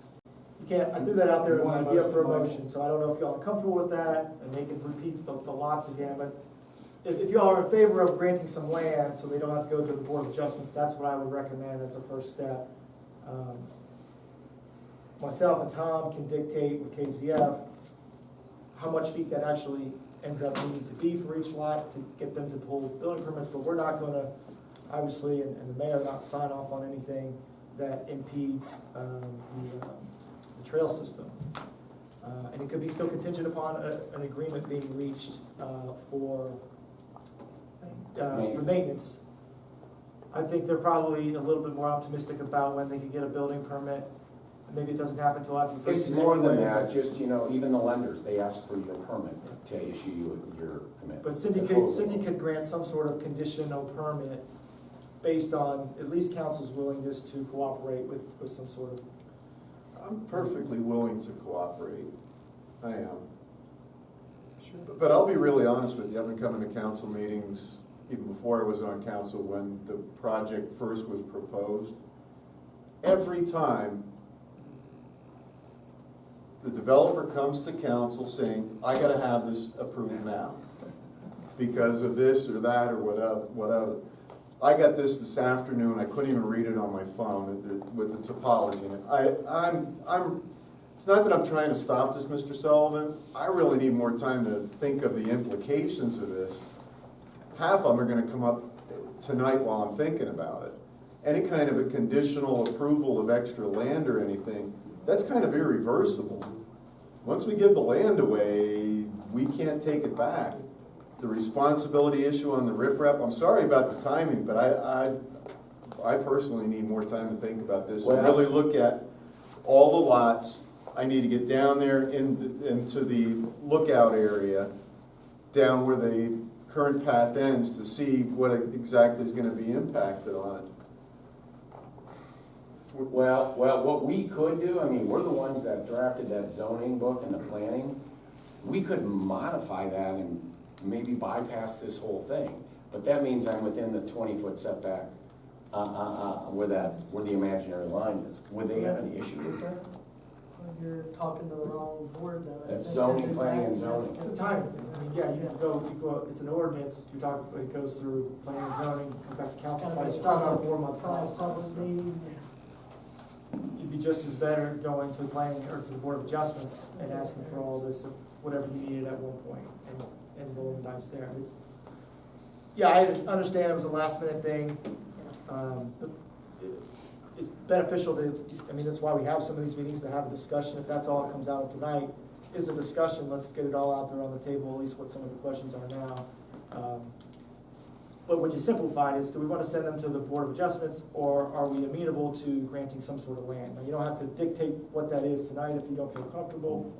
You can't, I threw that out there as You an want a idea for a motion, motion, so I don't know if y'all are comfortable with that, and they can repeat the lots again, but if y'all are in favor of granting some land, so they don't have to go to the Board of Adjustments, that's what I would recommend as a first step. Myself and Tom can dictate with KZF how much feet that actually ends up needing to be for each lot to get them to pull building permits, but we're not gonna, obviously, and the mayor not sign off on anything that impedes the trail system. And it could be still contingent upon an agreement being reached for maintenance. I think they're probably a little bit more optimistic about when they can get a building permit. Maybe it doesn't happen until after the first. It's more than that, just, even the lenders, they ask for your permit to issue you your commitment. But Cindy could grant some sort of conditional permit based on at least council's willingness to cooperate with some sort of. I'm perfectly willing to cooperate. I am. But I'll be really honest with you, I've been coming to council meetings even before I was on council when the project first was proposed. Every time the developer comes to council saying, I gotta have this approved now because of this or that or whatever. I got this afternoon, I couldn't even read it on my phone with the topology. It's not that I'm trying to stop this, Mr. Sullivan. I really need more time to think of the implications of this. Half of them are gonna come up tonight while I'm thinking about it. Any kind of a conditional approval of extra land or anything, that's kind of irreversible. Once we give the land away, we can't take it back. The responsibility issue on the riprap, I'm sorry about the timing, but I personally need more time to think about this and really look at all the lots. I need to get down there into the lookout area, down where the current path ends to see what exactly is gonna be impacted on it. Well, what we could do, we're the ones that drafted that zoning book and the planning. We could modify that and maybe bypass this whole thing. But that means I'm within the 20-foot setback where the imaginary line is. Would they have any issue with that? You're talking to the wrong board then. That's zoning, planning, and zoning. It's a timing thing. Yeah, you go, it's an ordinance, it goes through planning and zoning, comes back to council, you're talking about a 4-month process. You'd be just as better going to the planning or to the Board of Adjustments and asking for all this, whatever you needed at one point, and rolling the dice there. Yeah, I understand it was a last minute thing, but it's beneficial that's why we have some of these meetings, to have a discussion. If that's all that comes out of tonight is a discussion, let's get it all out there on the table, at least what some of the questions are now. But when you simplify it, is do we want to send them to the Board of Adjustments, or are we amenable to granting some sort of land? Now, you don't have to dictate what that is tonight if you don't feel comfortable.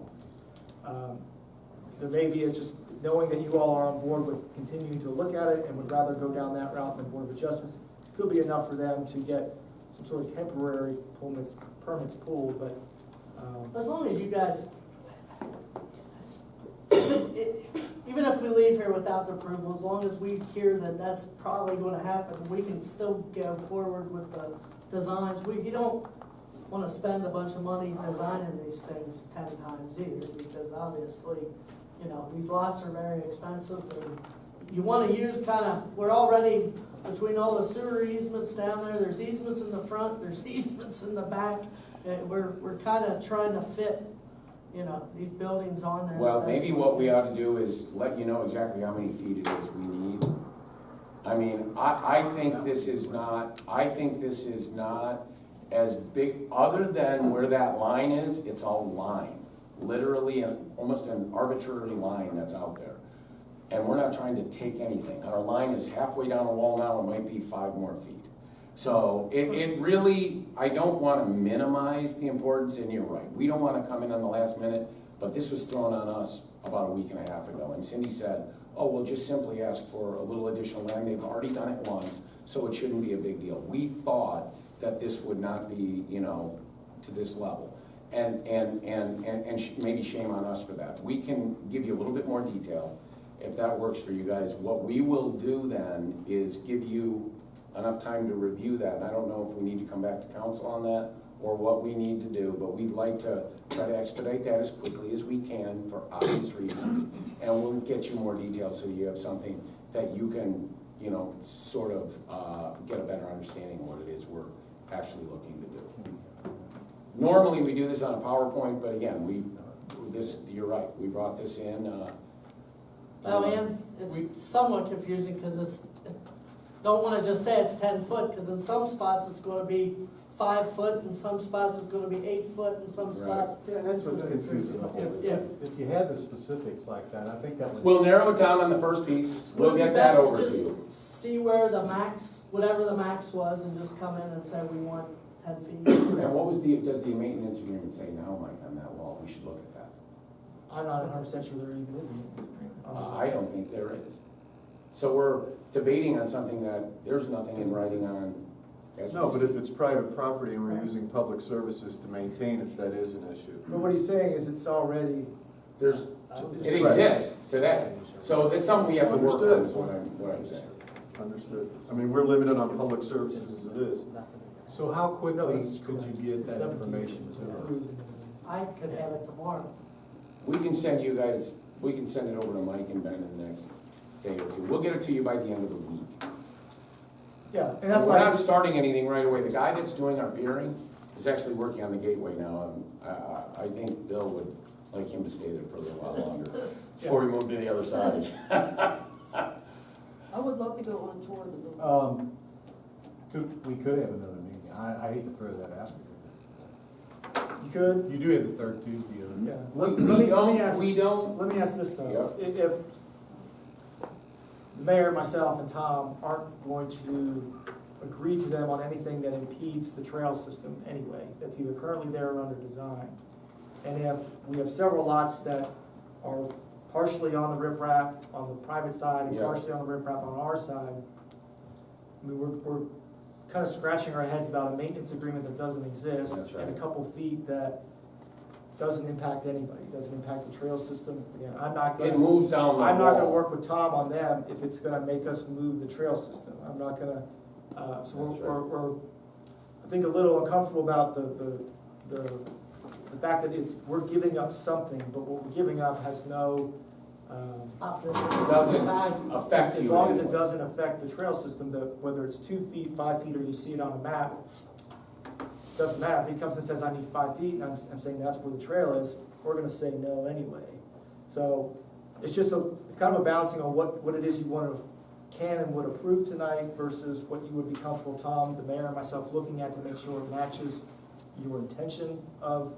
There may be, it's just knowing that you all are on board with continuing to look at it and would rather go down that route than the Board of Adjustments. It could be enough for them to get some sort of temporary permits pulled, but. As long as you guys, even if we leave here without the approval, as long as we hear that that's probably going to happen, we can still go forward with the designs. You don't want to spend a bunch of money designing these things 10 times either, because obviously, these lots are very expensive, and you want to use we're already, between all the sewer easements down there's easements in the front, there's easements in the back. We're kind of trying to fit, these buildings on there. Well, maybe what we ought to do is let you know exactly how many feet it is we need. I think this is not as big, other than where that line is, it's a line. Literally, almost an arbitrary line that's out there. And we're not trying to take anything. Our line is halfway down the wall now, it might be 5 more feet. So it really, I don't want to minimize the importance, and you're right. We don't want to come in on the last minute, but this was thrown on us about a week and a half ago. And Cindy said, oh, we'll just simply ask for a little additional land. They've already done it once, so it shouldn't be a big deal. We thought that this would not be, to this level. And maybe shame on us for that. We can give you a little bit more detail if that works for you guys. What we will do then is give you enough time to review that. And I don't know if we need to come back to council on that or what we need to do, but we'd like to try to expedite that as quickly as we can for obvious reasons. And we'll get you more details so you have something that you can, sort of get a better understanding of what it is we're actually looking to do. Normally we do this on a PowerPoint, but again, you're right, we brought this in. And it's somewhat confusing because don't want to just say it's 10 foot, because in some spots it's going to be 5 foot, in some spots it's gonna be 8 foot, in some spots. Yeah, that's So it's confusing. If you had the specifics like that, I think that would. We'll narrow it down on the first piece, we'll Would it be get that best to over to just you. see where the max, whatever the max was, and just come in and say we want 10 feet? And what was does the maintenance agreement say now, Mike, on that wall? We should look at that. I'm not 100% sure there even is a maintenance agreement. I don't think there is. So we're debating on something that there's nothing in writing on. as we No, but speak. if it's private property and we're using public services to maintain it, that is an issue. But what he's saying is it's already, There's, it's it exists today. So it's something we have to work on, Understood. is what I'm saying. Understood. I mean, we're limited on public services as it is. So how quickly could you get that information to us? I could have it tomorrow. We can send you guys, we can send it over to Mike and Ben in the next day or two. We'll get it to you by the end of the week. yeah, and that's We're why. not starting anything right away. The guy that's doing our peering is actually working on the gateway now. And I think Bill would like him to stay there for a little while longer before we move to the other side. I would love to go on tour of the building. We could have another meeting. I hate to throw that out. You could, You do have the third Tuesday of the. yeah. We don't. Let me ask this though. If the mayor, myself, and Tom aren't going to agree to them on anything that impedes the trail system anyway, that's either currently there or under design, and if we have several lots that are partially on the riprap on the private side and Yeah. partially on the riprap on our side, I mean, we're kind of scratching our heads about a maintenance agreement that doesn't exist That's right. and a couple feet that doesn't impact anybody, doesn't impact the trail system. Again, I'm not gonna. It moves down the wall. I'm not gonna work with Tom on them if it's gonna make us move the trail system. I'm not gonna, so That's we're, I think, a little uncomfortable about the fact that we're giving up something, but what we're giving up has no, Stop this. Doesn't affect you. as long as it anyway. doesn't affect the trail system, whether it's 2 feet, 5 feet, or you see it on a map, doesn't matter. If he comes and says, I need 5 feet, and I'm saying that's where the trail is, we're gonna say no anyway. So it's just it's kind of a balancing on what it is you can and would approve tonight versus what you would be comfortable, Tom, the mayor, and myself looking at to make sure it matches your intention of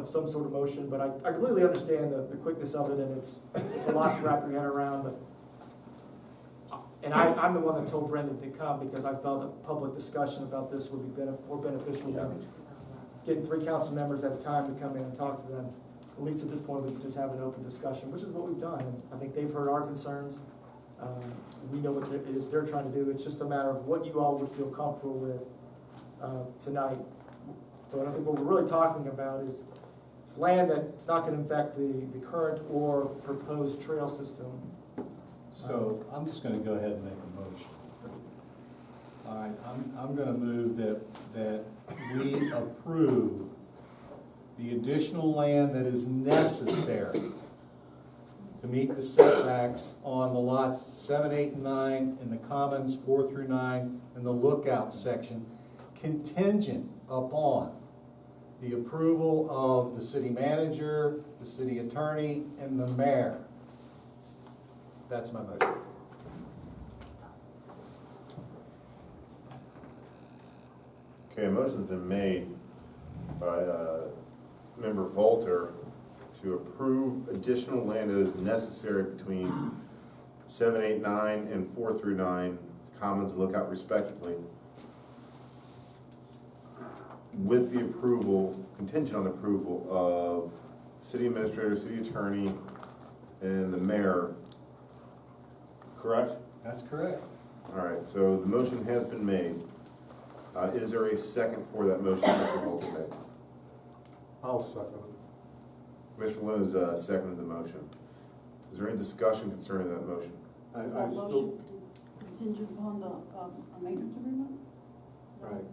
some sort of motion. But I completely understand the quickness of it, and it's a lot to wrap your head around, but and I'm the one that told Brendan to come because I felt that public discussion about this would be more beneficial than getting 3 council members at a time to come in and talk to them. At least at this point, we can just have an open discussion, which is what we've done. And I think they've heard our concerns. We know what it is they're trying to do. It's just a matter of what you all would feel comfortable with tonight. But I think what we're really talking about is it's land that's not going to affect the current or proposed trail system. So I'm just gonna go ahead and make a motion. All right, I'm gonna move that we approve the additional land that is necessary to meet the setbacks on the lots 7, 8, and 9 in the commons 4 through 9 in the lookout section, contingent upon the approval of the city manager, the city attorney, and the mayor. That's my motion. Okay, a motion's been made by Member Volter to approve additional land that is necessary between 7, 8, 9, and 4 through 9, commons and lookout respectively, with the approval, contingent on approval of city administrator, city attorney, and the mayor. Correct? That's correct. All right, so the motion has been made. Is there a second for that motion Mr. Volter made? I'll second Mr. Lynn has seconded the motion. Is there any discussion concerning that motion? Is that motion contingent upon the a maintenance agreement? Right.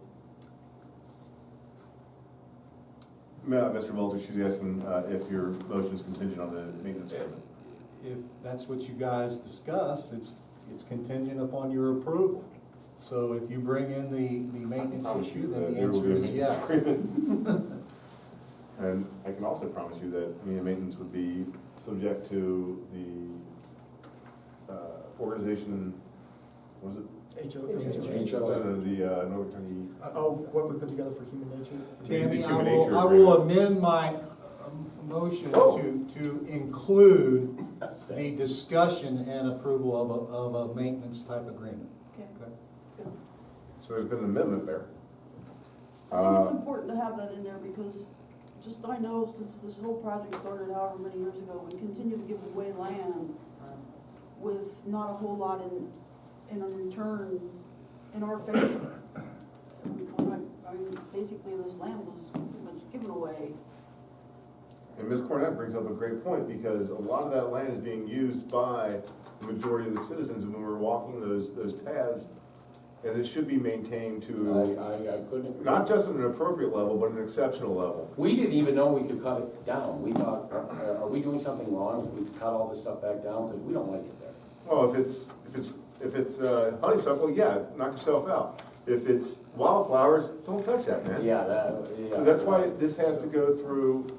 Mr. Volter, she's asking if your motion is contingent on the maintenance agreement. If that's what you guys discuss, it's contingent upon your approval. So if you bring in the maintenance Promise issue, you then that the there will answer be a is yes. maintenance agreement. And I can also promise you that maintenance would be subject to the organization Was it? HO. Northern Kentucky. Oh, what we put together for human nature? Tammy, The I human will, nature I agreement. will amend my motion Oh. to include the discussion and approval of a maintenance type agreement. Okay. Okay. So there's been an amendment there. I think it's important to have that in there because just I know since this whole project started however many years ago, we continue to give away land with not a whole lot in a return in our favor. I mean, basically this land was pretty much given away. And Ms. Cornett brings up a great point because a lot of that land is being used by the majority of the citizens when we're walking those paths. And it should be maintained to I couldn't agree. not just at an appropriate level, but an exceptional level. We didn't even know we could cut it down. We thought, are we doing something wrong if we cut all this stuff back down? Because we don't like it there. Well, if it's honeysuckle, yeah, knock yourself out. If it's wildflowers, don't touch that, man. Yeah, So that's why this has to go through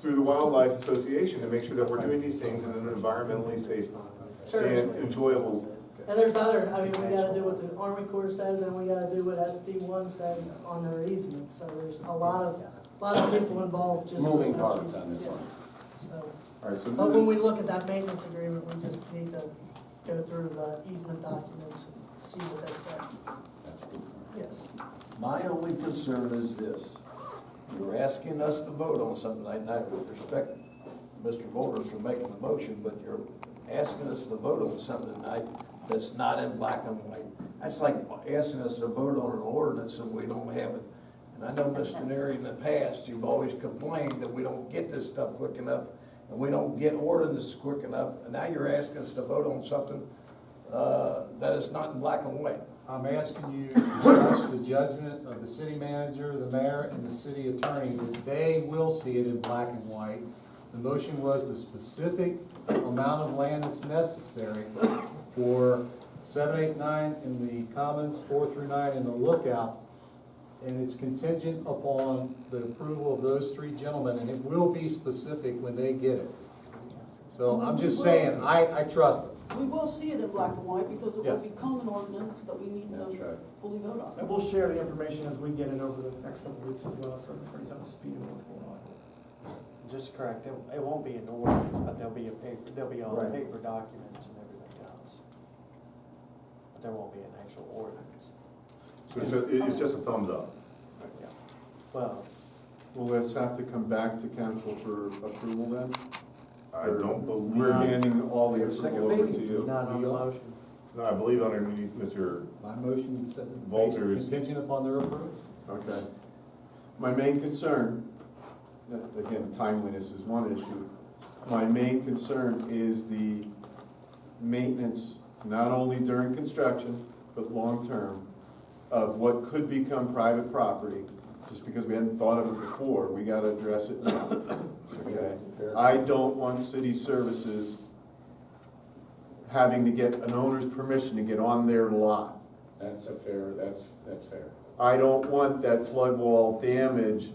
the Wildlife Association to make sure that we're doing these things in an environmentally safe and enjoyable. And there's other, I mean, we gotta do what the Army Corps says, and we gotta do what SD1 says on their easement, so there's a lot of people involved just. with Moving that. parts on this Yeah. one. So, All right, so but when we look at that maintenance agreement, we just need to go through the easement documents and see what they say. That's good. Yes. My only concern is this. You're asking us to vote on something tonight, and I respect Mr. Boulders for making the motion, but you're asking us to vote on something tonight that's not in black and white. That's like asking us to vote on an ordinance and we don't have it. And I know, Mr. Neary, in the past, you've always complained that we don't get this stuff quick enough, and we don't get ordinances quick enough, and now you're asking us to vote on something that is not in black and white. I'm asking you to trust the judgment of the city manager, the mayor, and the city attorney that they will see it in black and white. The motion was the specific amount of land that's necessary for 7, 8, 9 in the commons, 4 through 9 in the lookout. And it's contingent upon the approval of those three gentlemen, and it will be specific when they get it. So I'm just saying, I trust them. We will see it in black and white because it Yeah. will become an ordinance that we need That's to right. fully vote on. And we'll share the information as we get it over the next couple of weeks as well, so everybody's up to speed on what's going on. Just correct, it won't be an ordinance, but there'll be all Right. paper documents and everything else. But there won't be an actual ordinance. So it's just a thumbs up. Yeah. Well, Will this have to come back to council for approval then? I don't believe. We're handing all the Second approval over to meeting. you. not on the motion. No, I believe underneath Mr. My motion says Walters. contingent upon their approval. Okay. My main concern, again, timeliness is one issue. My main concern is the maintenance, not only during construction, but long-term, of what could become private property. Just because we hadn't thought of it before, we gotta address it now. Okay? I don't want city services having to get an owner's permission to get on their lot. That's fair. I don't want that flood wall damage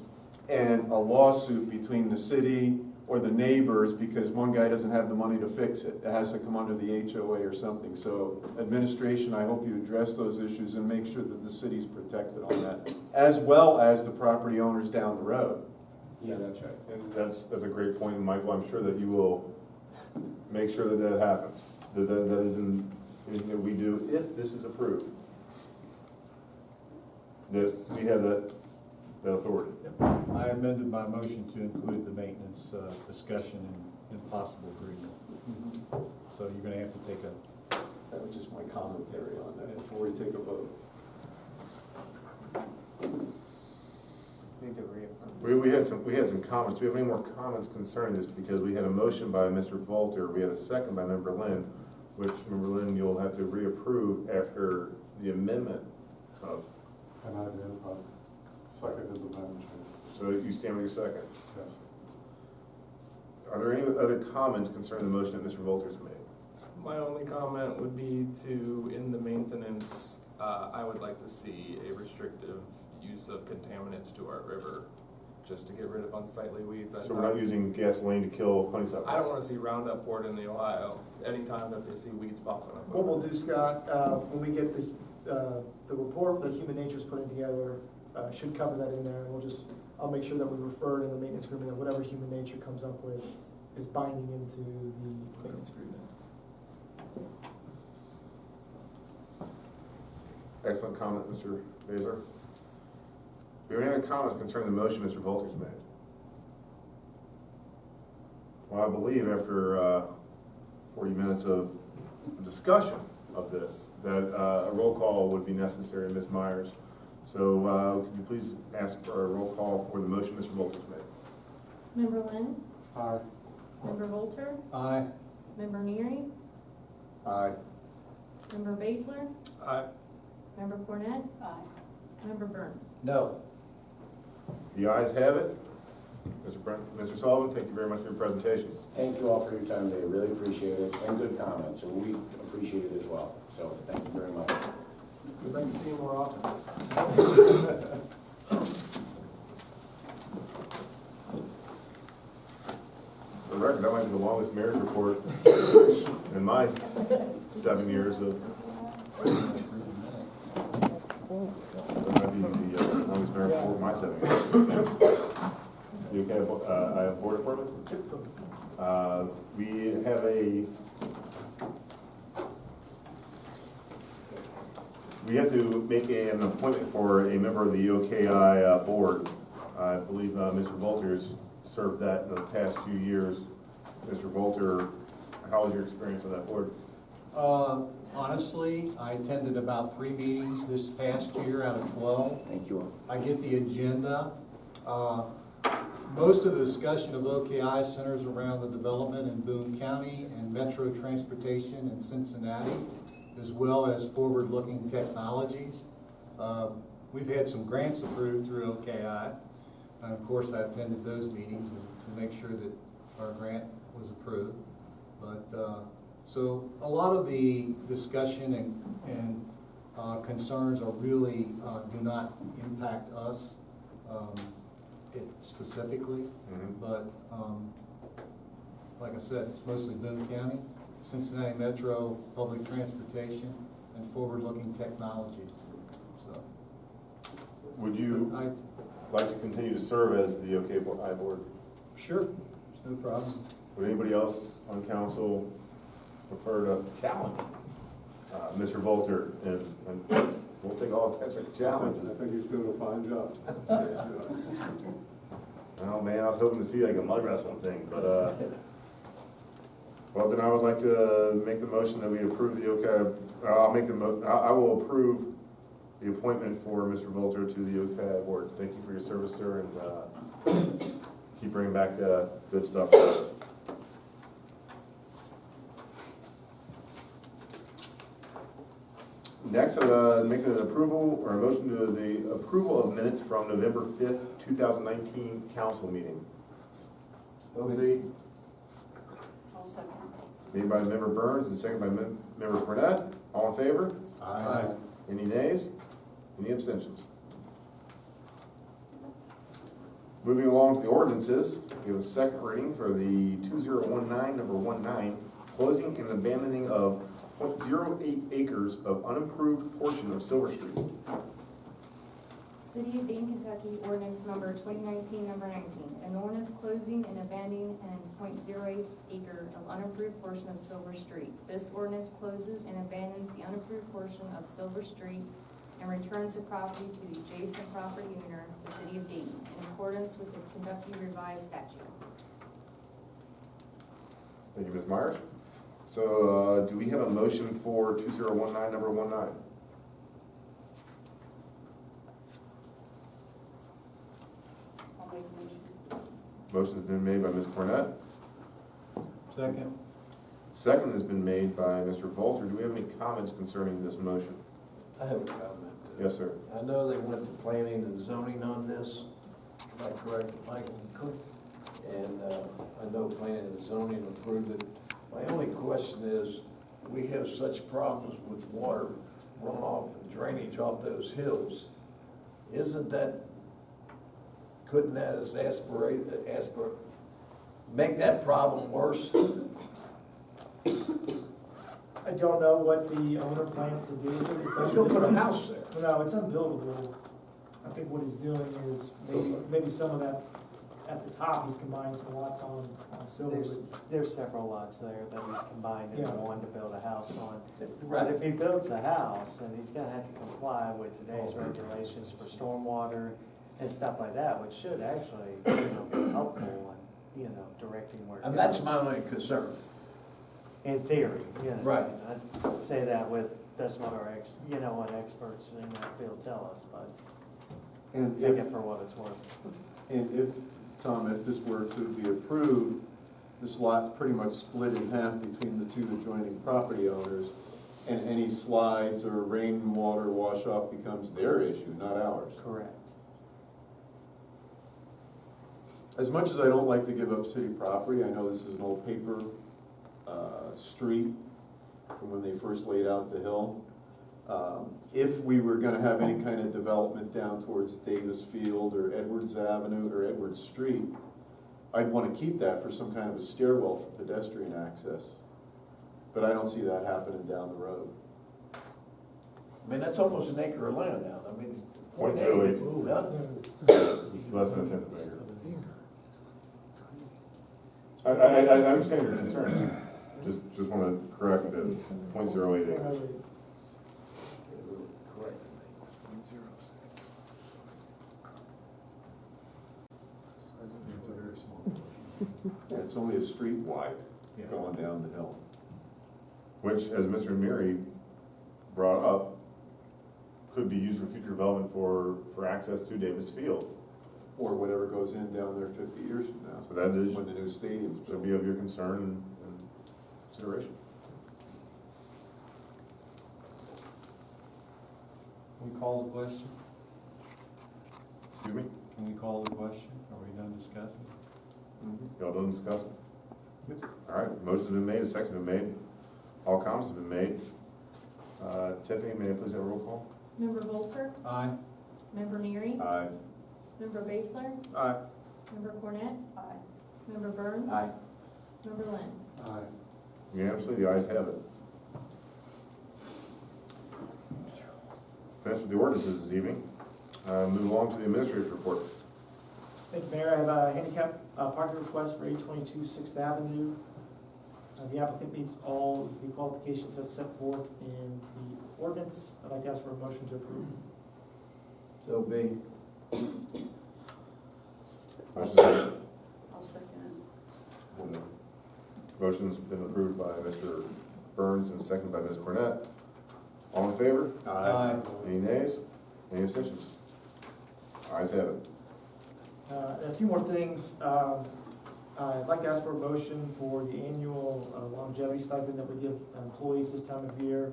and a lawsuit between the city or the neighbors because one guy doesn't have the money to fix it. It has to come under the HOA or something. So administration, I hope you address those issues and make sure that the city's protected on that, as well as the property owners down the road. Yeah, that's right. And that's a great point, and Michael, I'm sure that you will make sure that that happens. That isn't anything that we do if this is approved. That we have that authority. I amended my motion to include the maintenance discussion and possible agreement. So you're gonna have to take a, That was just my commentary on that before we take a vote. Need to reaffirm. We had some comments. Do we have any more comments concerning this? Because we had a motion by Mr. Volter, we had a second by Member Lynn, which, Member Lynn, you'll have to reapprove after the amendment of. And I did, seconded the motion. So you stand with your second. Yes. Are there any other comments concerning the motion that Mr. Volter's made? My only comment would be to, in the maintenance, I would like to see a restrictive use of contaminants to our river, just to get rid of unsightly weeds. So we're not using gasoline to kill honeysuckle? I don't wanna see Roundup poured in the Ohio anytime that they see weeds popping up. What we'll do, Scott, when we get the report that Human Nature's putting together, should cover that in there, and I'll make sure that we refer in the maintenance agreement that whatever Human Nature comes up with is binding into the maintenance agreement. Excellent comment, Mr. Baser. Do you have any other comments concerning the motion Mr. Volter's made? Well, I believe after 40 minutes of discussion of this, that a roll call would be necessary, Ms. Myers. So could you please ask for a roll call for the motion Mr. Volter's made? Member Lynn? Aye. Member Volter? Aye. Member Neary? Aye. Member Basler? Aye. Member Cornett? Aye. Member Burns? No. The ayes have it. Mr. Sullivan, thank you very much for your presentation. Thank you all for your time today, really appreciate it, and good comments, and we appreciate it as well, so thank you very much. We'd like to see you more often. For the record, that might be the longest marriage report in my 7 years of. That might be the longest marriage report in my 7 years. You okay, I have board appointment? We have to make an appointment for a member of the OKI board. I believe Mr. Volter's served that in the past few years. Mr. Volter, how was your experience on that board? Honestly, I attended about 3 meetings this past year out of 12. Thank you. I get the agenda. Most of the discussion of OKI centers around the development in Boone County and metro transportation in Cincinnati, as well as forward-looking technologies. We've had some grants approved through OKI, and of course I attended those meetings to make sure that our grant was approved. But so a lot of the discussion and concerns are really do not impact us specifically, but like I said, it's mostly Boone County, Cincinnati Metro, public transportation, and forward-looking technologies. So, Would you like to continue to serve as the OKI board? sure, there's no problem. Would anybody else on council prefer to challenge Mr. Volter? And we'll take all types of challenges. I think he's doing a fine job. Oh man, I was hoping to see like a mud wrestling thing, but well then I would like to make the motion that we approve the OKI. I will approve the appointment for Mr. Volter to the OKI board. Thank you for your service, sir, and keep bringing back good stuff for us. Next, make an approval or a motion to the approval of minutes from November 5th, 2019 council meeting. I'll second. Made by Member Burns and seconded by Member Cornett. All in favor? Aye. Any nays? Any abstentions? Moving along to the ordinances, we have a second reading for the 2019, number 19, closing and abandoning of 0.08 acres of unimproved portion of Silver Street. City of Dayton, Kentucky, ordinance number 2019, number 19. An ordinance closing and abandoning an .08 acre of unimproved portion of Silver Street. This ordinance closes and abandons the unimproved portion of Silver Street and returns the property to the adjacent property owner, the City of Dayton, in accordance with the Kentucky Revised Statute. Thank you, Ms. Myers. So do we have a motion for 2019, number 19? I'll make a motion. Motion has been made by Ms. Cornett. Second. Second has been made by Mr. Volter. Do we have any comments concerning this motion? I have a comment. Yes, sir. I know they went to planning and zoning on this, am I correct, Michael Cook? And I know planning and zoning approved it. My only question is, we have such problems with water runoff and drainage off those hills. Isn't that couldn't that make that problem worse? I don't know what the owner plans to do. He's gonna put a house there. No, it's unbuildable. I think what he's doing is maybe some of that, at the top, he's combining some lots on Silver. There's several lots there that he's combined into Yeah. one to build a house on. But Right. if he builds a house, then he's gonna have to comply with today's regulations for stormwater and stuff like that, which should actually, be helpful in, directing where it And that's goes. my only concern. In theory, Right. I'd say that that's what our what experts in that field tell us, but And take if, it for what it's worth. and if, Tom, if this were to be approved, this lot's pretty much split in half between the two adjoining property owners, and any slides or rainwater wash off becomes their issue, not ours. Correct. As much as I don't like to give up city property, I know this is an old paper street from when they first laid out the hill. If we were gonna have any kind of development down towards Davis Field or Edwards Avenue or Edwards Street, I'd wanna keep that for some kind of a stairwell for pedestrian access. But I don't see that happening down the road. I mean, that's almost an acre of land now. I mean, 0.08. Ooh, huh? It's less than a tenth of an acre. I understand your concern. Just want to correct the 0.08 acres. Yeah, it's only a street wide going down the hill. Which, as Mr. Miri brought up, could be used for future development for access to Davis Field. Or whatever goes in down there 50 years from now. So that is, When the new stadium's should built. be of your concern and consideration. Can we call the question? Excuse me? Can we call the question? Are we done discussing? Y'all done discussing? All right, motion's been made, a second's been made. All comments have been made. Tiffany, may I please have a roll call? Member Volter, Aye. Member Neary, Aye. Member Basler, Aye. Member Cornett, Aye. Member Burns, Aye. Member Lynn. Aye. Unanimously, the ayes have it. Finished with the ordinances this evening. Move along to the administrator's report. Thank you, Mayor. I have a handicap parking request for 822 6th Avenue. The applicant meets all the qualifications as set forth in the ordinance. I'd like to ask for a motion to approve. So be. I'll second it. Motion's been approved by Mr. Burns and seconded by Ms. Cornett. All in favor? Aye. Any nays? Any abstentions? Ayes have it. A few more things. I'd like to ask for a motion for the annual longevity stipend that we give employees this time of year.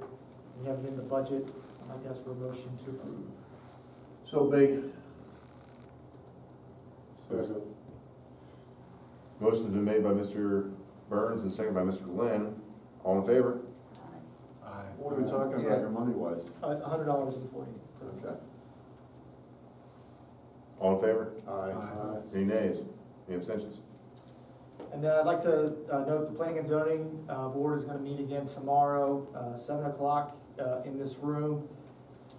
We have it in the budget. I'd like to ask for a motion to approve. So be. Motion's been made by Mr. Burns and seconded by Mr. Lynn. All in favor? What are we talking about here money-wise? It's $100 employee. Okay. All in favor? Aye. Any nays? Any abstentions? And then I'd like to note the Planning and Zoning Board is going to meet again tomorrow, 7 o'clock in this room.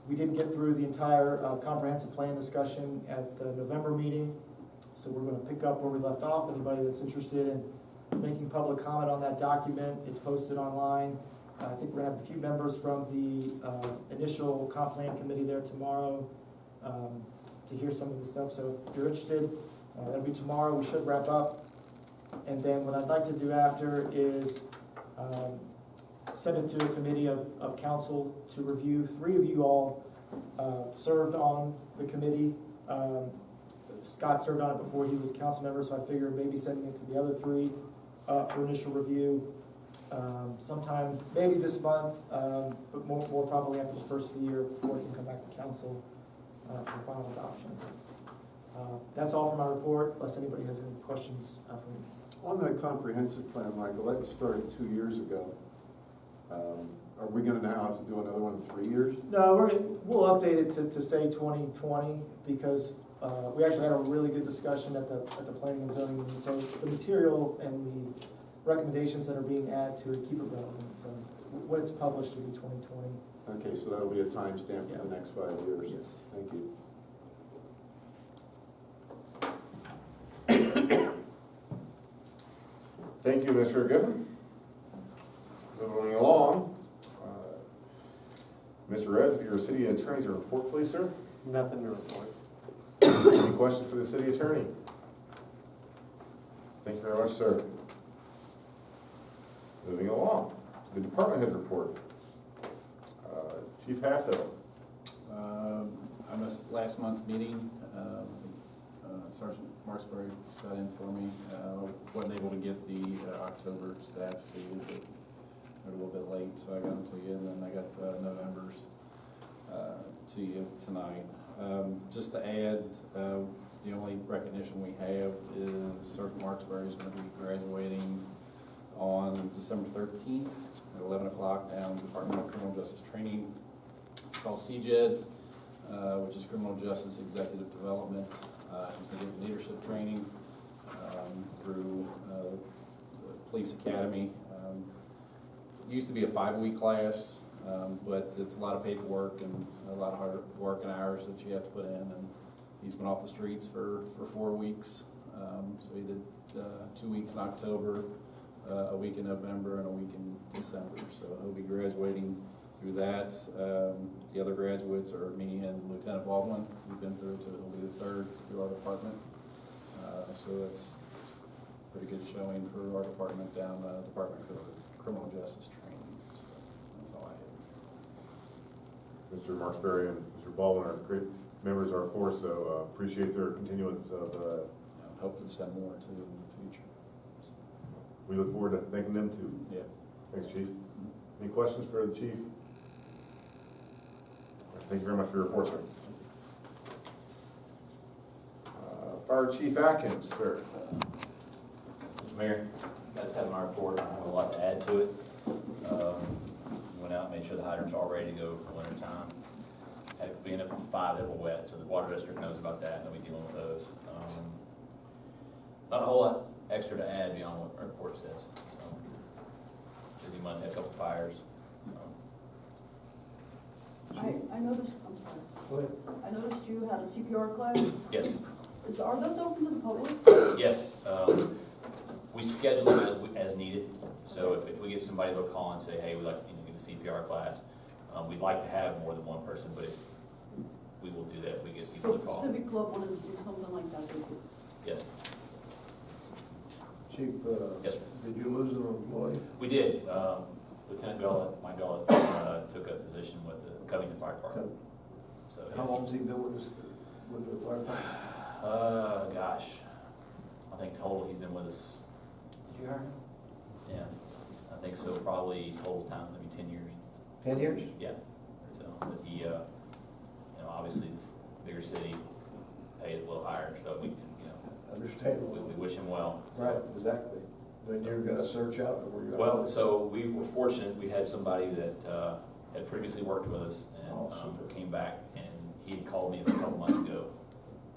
We didn't get through the entire comprehensive plan discussion at the November meeting, so we're going to pick up where we left off. Anybody that's interested in making public comment on that document, it's posted online. I think we're going to have a few members from the initial comp plan committee there tomorrow to hear some of the stuff. So if you're interested, that'll be tomorrow. We should wrap up. And then what I'd like to do after is send it to a committee of council to review. 3 of you all served on the committee. Scott served on it before he was a council member, so I figured maybe sending it to the other 3 for initial review sometime, maybe this month, but more probably after the first of the year before it can come back to council for final adoption. That's all for my report, unless anybody has any questions for me. On that comprehensive plan, Michael, that was started 2 years ago. Are we gonna now have to do another one in 3 years? No, we'll update it to say 2020, because We actually had a really good discussion at the planning and zoning meeting, so the material and the recommendations that are being added to it keep it relevant. So what it's published will be 2020. Okay, so that'll be a timestamp for the next 5 years. Yes. Thank you. Thank you, Mr. Giffen. Moving along, Mr. Reds, your city attorney's report, please, sir. Nothing to report. Any questions for the city attorney? Thank you very much, sir. Moving along, the department head report. Chief Halfhill. I missed last month's meeting. Sergeant Marksbury sat in for me. Wasn't able to get the October stats to you, but they're a little bit late, so I got them to you, and then I got November's to you tonight. Just to add, the only recognition we have is Sergeant Marksbury is going to be graduating on December 13th at 11 o'clock down Department of Criminal Justice Training. It's called CJED, which is Criminal Justice Executive Development. He's going to get leadership training through the Police Academy. It used to be a 5-week class, but it's a lot of paperwork and a lot of hard work and hours that you have to put in. And he's been off the streets for 4 weeks. So he did 2 weeks in October, a week in November, and a week in December. So he'll be graduating through that. The other graduates are me and Lieutenant Baldwin. We've been through it, so it'll be the third through our department. So that's pretty good showing for our department down the Department of Criminal Justice Training. So that's all I have. Mr. Marksbury and Mr. Baldwin are great members of our force, so appreciate their continuance of. Hope to send more to in the future. We look forward to thanking them too. Yeah. Thanks, Chief. Any questions for the Chief? Thank you very much for your report, sir. Fire Chief Atkins, sir. Mr. Mayor, guys have my report. I don't have a lot to add to it. Went out and made sure the hydrants are all ready to go for winter time. We ended up with 5 that were wet, so the water district knows about that, and they'll be dealing with those. Not a whole lot extra to add beyond what our report says. So, busy month, had a couple fires. I noticed, I'm sorry. Go ahead. I noticed you had a CPR class. Yes. Are those open to the public? Yes. We schedule them as needed. So if we get somebody, they'll call and say, hey, we'd like to give a CPR class. We'd like to have more than one person, but we will do that if we get people to call. So Civic Club wanted to do something like that, they could. Yes. Chief, Yes, sir. did you lose an employee? We did. Lieutenant Gullett, my Gullett, took a position with the Covington Fire Department. So How long has he been with us, with the fire department? Gosh, I think total he's been with us. Did you hire him? Yeah, I think so. Probably total time maybe 10 years. 10 years? Yeah. So, but he, obviously this bigger city pays a little higher, so we can, Understandable. we wish him well. So. Right, exactly. Then you're gonna search out, or were you? Well, so we were fortunate, we had somebody that had previously worked with us and came back, and he had called me a couple months ago,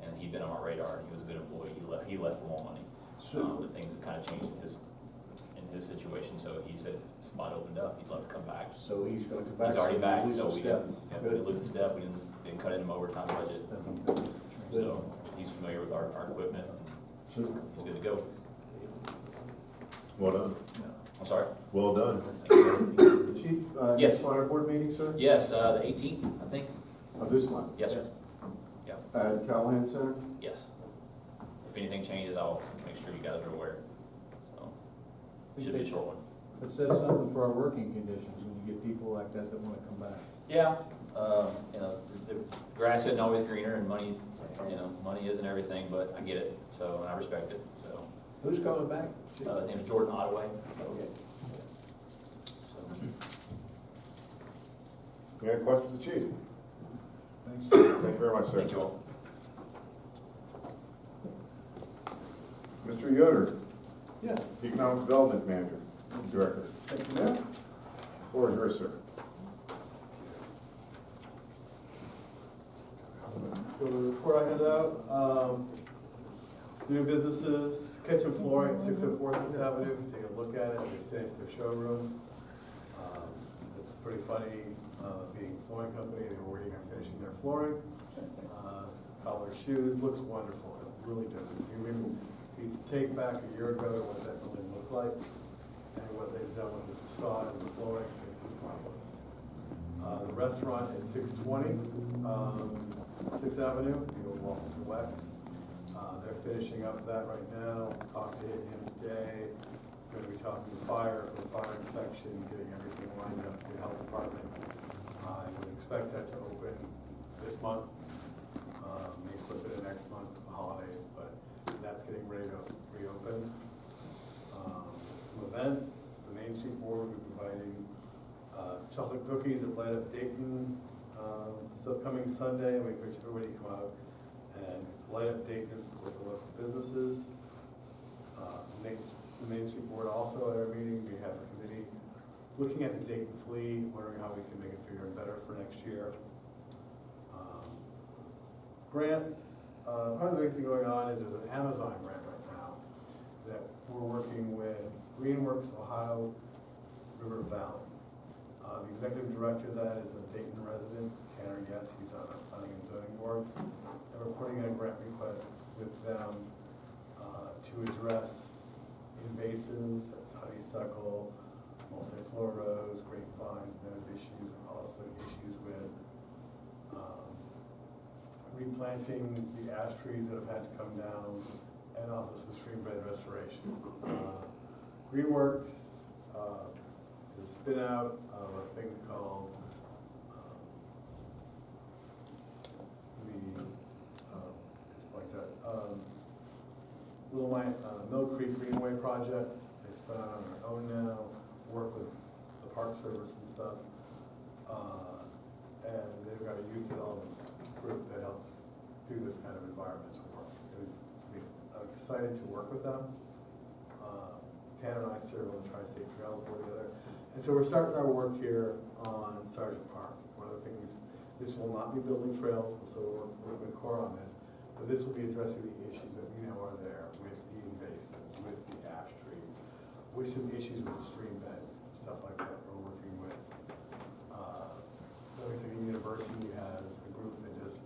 and he'd been on our radar, and he was a good employee. He left for more money. But things have kind of changed in his situation, so he said if the spot opened up, he'd love to come back. So he's gonna come back. He's already back, lose so a we step. didn't lose a step, we didn't cut in him overtime budget. So he's familiar with our equipment, he's good to go. Well done. I'm sorry? Well done. Chief, Yes. next fire board meeting, sir? Yes, the 18th, I think. Of this month? Yes, sir. Yeah. At Callahan Center? Yes. If anything changes, I'll make sure you guys are aware. So, it should be a short one. It says something for our working conditions when you get people like that want to come back. Yeah, the grass isn't always greener, and money, money isn't everything, but I get it, so, and I respect it, so. Who's coming back? His name's Jordan Ottaway. Okay. So, Any other questions for the Chief? Thanks. Thank you very much, sir. thank you all. Mr. Yoder, Yes. Economic Development Manager, Director. Thank you, Mayor. The floor is yours, sir. go to the report I handed out. New businesses, kitchen flooring at 604 6th Avenue, take a look at it, they finished their showroom. It's pretty funny, being a flooring company, they're already finishing their flooring. Color shoes, looks wonderful, it really does. If you take back a year ago what that building looked like, and what they've done with the facade and the flooring, it's marvelous. The restaurant at 620 6th Avenue, the old Waffles and Wax. They're finishing up that right now. Talked to him today. He's going to be talking to fire for the fire inspection, getting everything lined up for the health department. I would expect that to open this month. May slip it in next month for the holidays, but that's getting ready to reopen. Some events, the Main Street Board will be providing chocolate cookies at Light Up Dayton this upcoming Sunday. We encourage everybody to come out and light up Dayton with the local businesses. The Main Street Board also at our meeting, we have a committee looking at the Dayton fleet, wondering how we can make it bigger and better for next year. Grants, part of the big thing going on is there's an Amazon grant right now that we're working with Greenworks Ohio River Valley. The executive director of that is a Dayton resident, Tanner Getz, he's on our planning and zoning board. And we're putting in a grant request with them to address invasives, that's honeysuckle, multiflora, grapevines, and those issues, and also issues with replanting the ash trees that have had to come down, and also some stream bed restoration. Greenworks is a spin out of a thing called it's like that Mill Creek Greenway project. They spin out on their own now, work with the Park Service and stuff, and they've got a youth development group that helps do this kind of environmental work. I'm excited to work with them. Tanner and I serve on the Tri-State Trails Board together. And so we're starting our work here on Sergeant Park. One of the things, this will not be building trails, so we're working with Cora on this, but this will be addressing the issues that we know are there with the invasives, with the ash tree, with some issues with the stream bed, stuff like that. We're working with Wilmington University has a group that does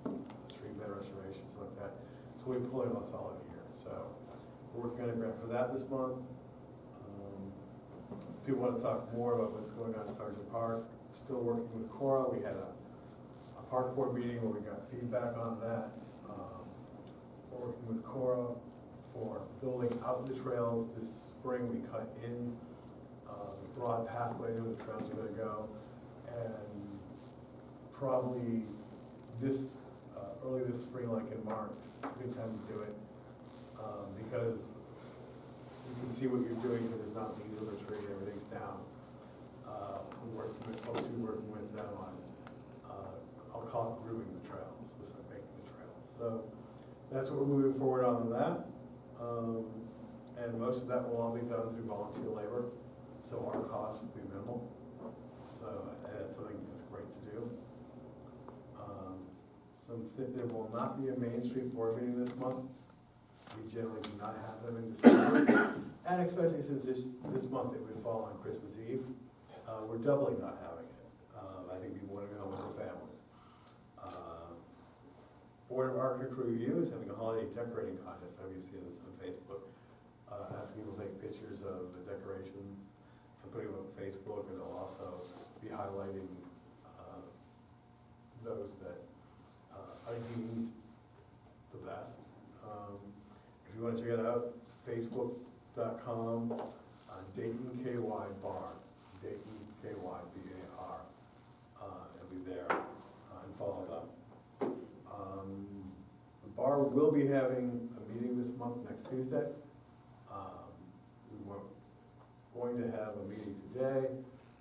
stream bed restoration, stuff like that. So we're pulling us all in here. So we're working on a grant for that this month. If you want to talk more about what's going on at Sergeant Park, still working with Cora. We had a park board meeting where we got feedback on that. We're working with Cora for building out the trails. This spring we cut in the broad pathway where the trails are going to go, and probably this early this spring, like in March, a good time to do it because you can see what you're doing because there's not leaves on the tree, everything's down. We're working with them on, I'll call it grooming the trails, so making the trails. So that's what we're moving forward on that. And most of that will all be done through volunteer labor, so our costs will be minimal. So that's something that's great to do. There will not be a Main Street board meeting this month. We generally do not have them in December, and especially since this month it would fall on Christmas Eve, we're doubly not having it. I think people want to go home with their families. Board of Architecture Review is having a holiday decorating contest. Have you seen this on Facebook? Asking people to take pictures of the decorations and putting them on Facebook, and they'll also be highlighting those that are deemed the best. If you want to check it out, facebook.com, Dayton KY Bar, Dayton KY BAR. It'll be there and follow them. The bar will be having a meeting this month, next Tuesday. We were going to have a meeting today,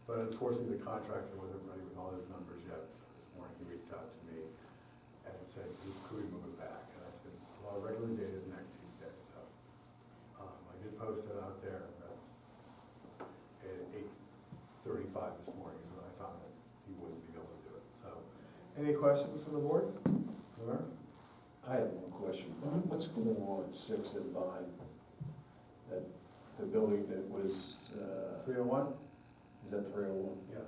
but unfortunately the contractor wasn't ready with all his numbers yet. So this morning he reached out to me and said, could we move it back? And I said, well, our regular date is next Tuesday. So I did post it out there. That's at 8:35 this morning is when I found that he wouldn't be able to do it. So any questions from the board? I have one question. What's going on at 6 and 9? That, the building that was, 301? is that 301? Yes.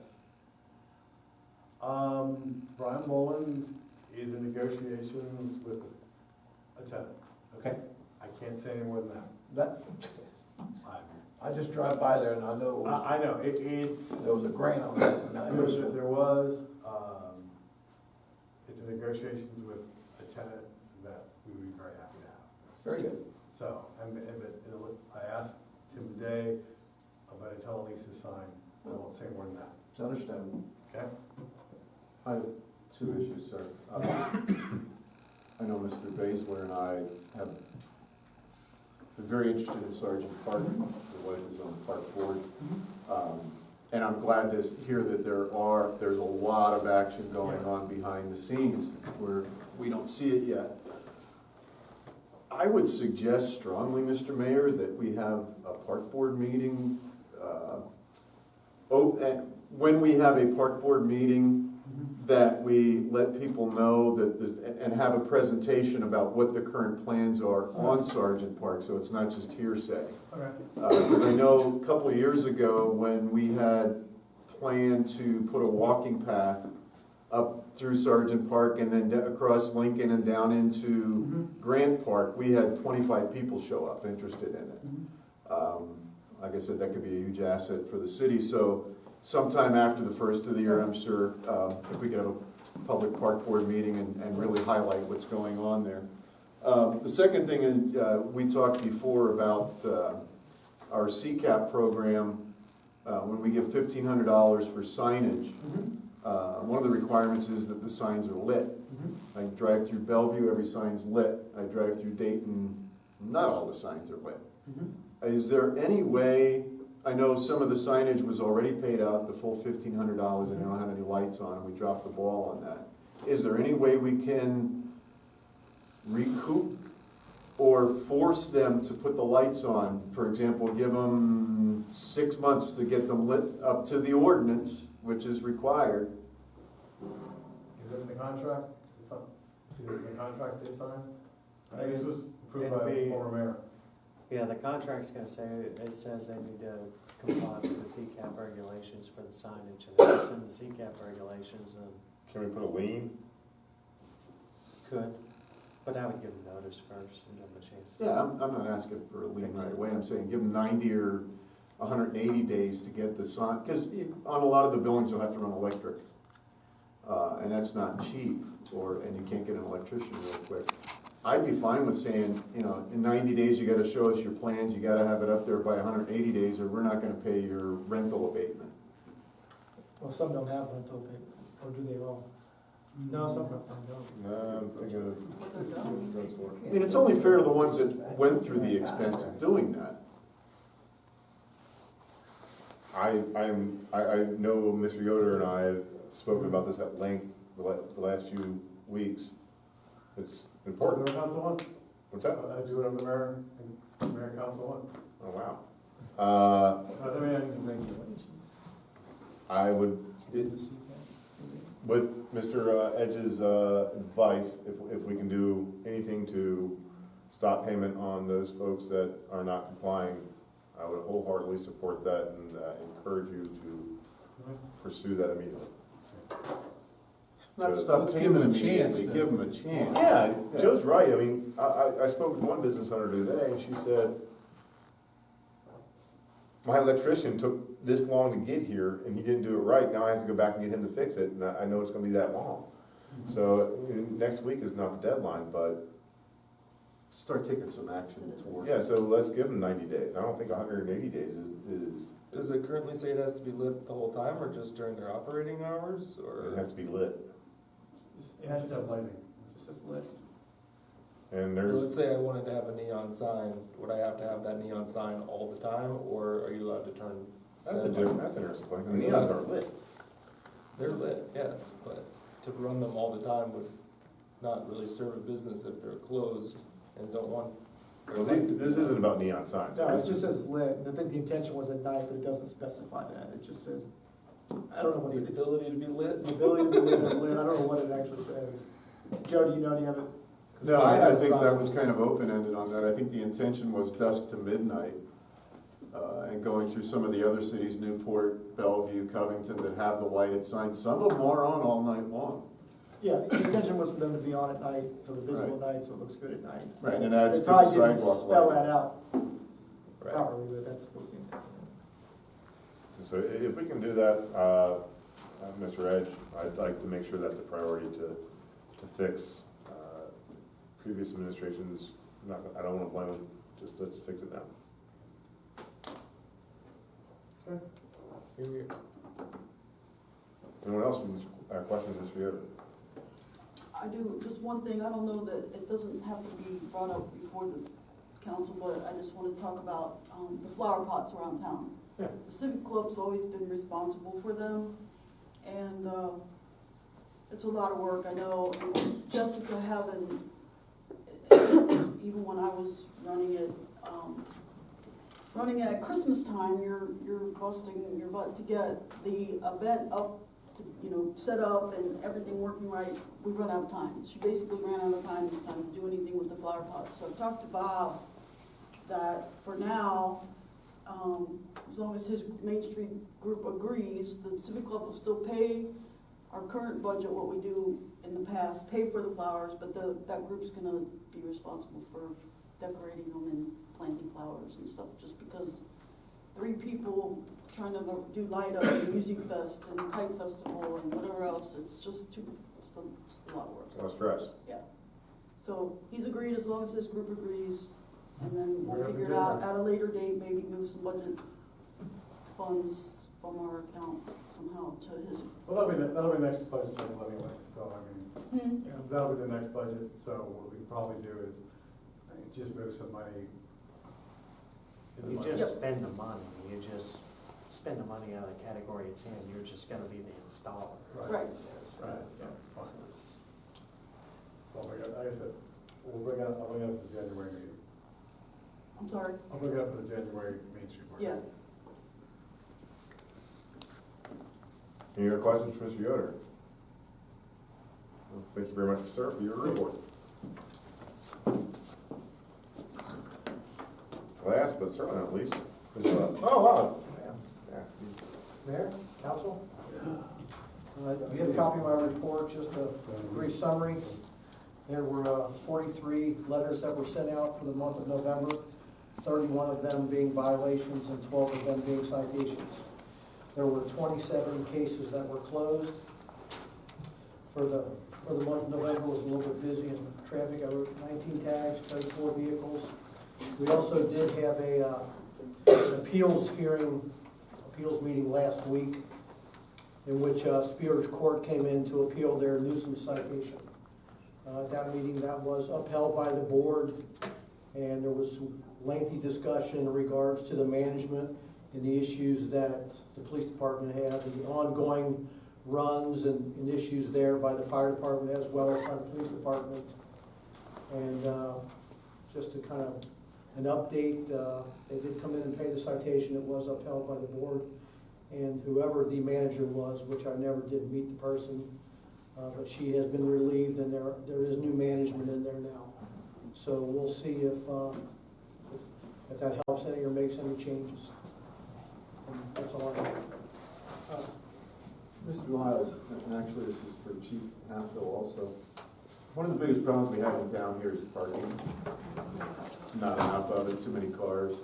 Brian Mullen is in negotiations with a tenant. Okay. I can't say any more than that. That, I I just drive by there and I know I know, it's, there was a grant on that. and I know there was, it's in negotiations with a tenant that we would be very happy to have. Very good. So, I asked Tim today, but until a lease is signed, I won't say more than that, It's understandable. okay? I have two issues, sir. I know Mr. Baszler and I have been very interested in Sergeant Park. The wife is on the park board. And I'm glad to hear that there's a lot of action going on behind the scenes where we don't see it yet. I would suggest strongly, Mr. Mayor, that we have a park board meeting. And when we have a park board meeting, that we let people know that, and have a presentation about what the current plans are on Sergeant Park, so it's not just hearsay. Okay. Because I know a couple of years ago, when we had planned to put a walking path up through Sergeant Park and then across Lincoln and down into Grant Park, we had 25 people show up interested in it. Like I said, that could be a huge asset for the city. So sometime after the first of the year, I'm sure, if we could have a public park board meeting and really highlight what's going on there. The second thing is, we talked before about our CCAP program. When we give $1,500 for signage, one of the requirements is that the signs are lit. I drive through Bellevue, every sign's lit. I drive through Dayton, not all the signs are lit. Is there any way, I know some of the signage was already paid out, the full $1,500, and they don't have any lights on, and we dropped the ball on that. Is there any way we can recoup or force them to put the lights on? For example, give them 6 months to get them lit up to the ordinance, which is required. Is it in the contract? Is it in the contract they signed? I think this was approved by the former mayor. Yeah, the contract's gonna say, it says they need to comply with the CCAP regulations for the signage, and if it's in the CCAP regulations, then Can we put a lien? could. But I would give them notice first and give them a chance. Yeah, I'm not asking for a lien right away. I'm saying give them 90 or 180 days to get the sign, because on a lot of the buildings you'll have to run electric. And that's not cheap, and you can't get an electrician real quick. I'd be fine with saying, in 90 days you gotta show us your plans, you gotta have it up there by 180 days, or we're not gonna pay your rental abatement. Well, some don't have rental payment, or do they all? No, some don't. No, I'm thinking of. I mean, it's only fair to the ones that went through the expense of doing that. I know Mr. Yoder and I have spoken about this at length the last few weeks. It's important. Mayor Council one? What's that? I do whatever the mayor and mayor council want. Oh, wow. I mean, I would, with Mr. Edge's advice, if we can do anything to stop payment on those folks that are not complying, I would wholeheartedly support that and encourage you to pursue that immediately. Not stop Let's give them a immediately, chance, give them a chance. Yeah, Joe's right. I mean, I spoke with one business owner today, and she said, my electrician took this long to get here, and he didn't do it right. Now I have to go back and get him to fix it, and I know it's gonna be that long. So, next week is not the deadline, but. Start taking some action towards. Yeah, so let's give them 90 days. I don't think 180 days is. Does it currently say it has to be lit the whole time, or just during their operating hours, or? It has to be lit. it has to have lighting. It's just lit. And Let's say I wanted to have a neon sign, would I have to have that neon sign all the time, or are you allowed to turn? that's an interesting point. The neons are lit. They're lit, yes, but to run them all the time would not really serve a business if they're closed and don't want. Well, this isn't about neon signs. No, it just says lit, and I think the intention was at night, but it doesn't specify that, it just says, I don't know what The it is. ability to be lit? The ability to be lit, I don't know what it actually says. Joe, do you have it? 'Cause No, if I had think that some- was kind of open-ended on that. I think the intention was dusk to midnight. And going through some of the other cities, Newport, Bellevue, Covington, that have the lighted signs, some of them are on all night long. Yeah, the intention was for them to be on at night, so they're visible at night, so it looks good at night. Right, and adds They to the probably didn't sidewalk spell lighting. that out Right. properly, but that's supposed to be intention. So if we can do that, Mr. Edge, I'd like to make sure that's a priority to fix previous administrations. I don't want to blame them, just let's fix it now. Here we go. Anyone else have questions, Mr. Yoder? I do, just one thing, I don't know that it doesn't have to be brought up before the council, but I just want to talk about the flower pots around town. Yeah. The Civic Club's always been responsible for them, and it's a lot of work, I know. And Jessica having, even when I was running it at Christmas time, you're busting your butt to get the event up, to, set up and everything working right. We run out of time. She basically ran out of time this time to do anything with the flower pots. So I talked to Bob that for now, as long as his Main Street group agrees, the Civic Club will still pay our current budget, what we do in the past, pay for the flowers, but that group's gonna be responsible for decorating them and planting flowers and stuff, just because 3 people trying to do light up and music fest and kite festival and whatever else, it's a lot of work. A lot of stress. Yeah. So he's agreed as long as his group agrees, and then we'll We're figure it good. out at a later date, maybe move some budget funds from our account somehow to his. Well, that'll be next budget cycle anyway, so I mean, that'll be the next budget, so what we can probably do is just move some money. in the You budget. just spend the money, you just spend the money out of the category it's in, you're just gonna be the installer. Right. Yes. Right, yeah, fine. Well, like I said, I'll bring it up at the January meeting. I'm sorry? I'll bring it up at the January Main Street Board. Yeah. Any other questions for Mr. Yoder? Well, thank you very much, sir, for your report. Last, but certainly not least, wow. Yeah. Mayor, council, you have a copy of my report, just a brief summary. There were 43 letters that were sent out for the month of November, 31 of them being violations and 12 of them being citations. There were 27 cases that were closed. For the month of November was a little bit busy in traffic. I wrote 19 tags, 34 vehicles. We also did have an appeals meeting last week in which Spears Court came in to appeal their nuisance citation. At that meeting, that was upheld by the board, and there was some lengthy discussion in regards to the management and the issues that the police department has and the ongoing runs and issues there by the fire department as well as by the police department. And just to kind of an update, they did come in and pay the citation. It was upheld by the board. And whoever the manager was, which I never did meet the person, but she has been relieved and there is new management in there now. So we'll see if that helps any or makes any changes. And that's all I have. Mr. Lyles, and actually this is for Chief Halfill also. One of the biggest problems we have in town here is parking. Not enough of it, too many cars.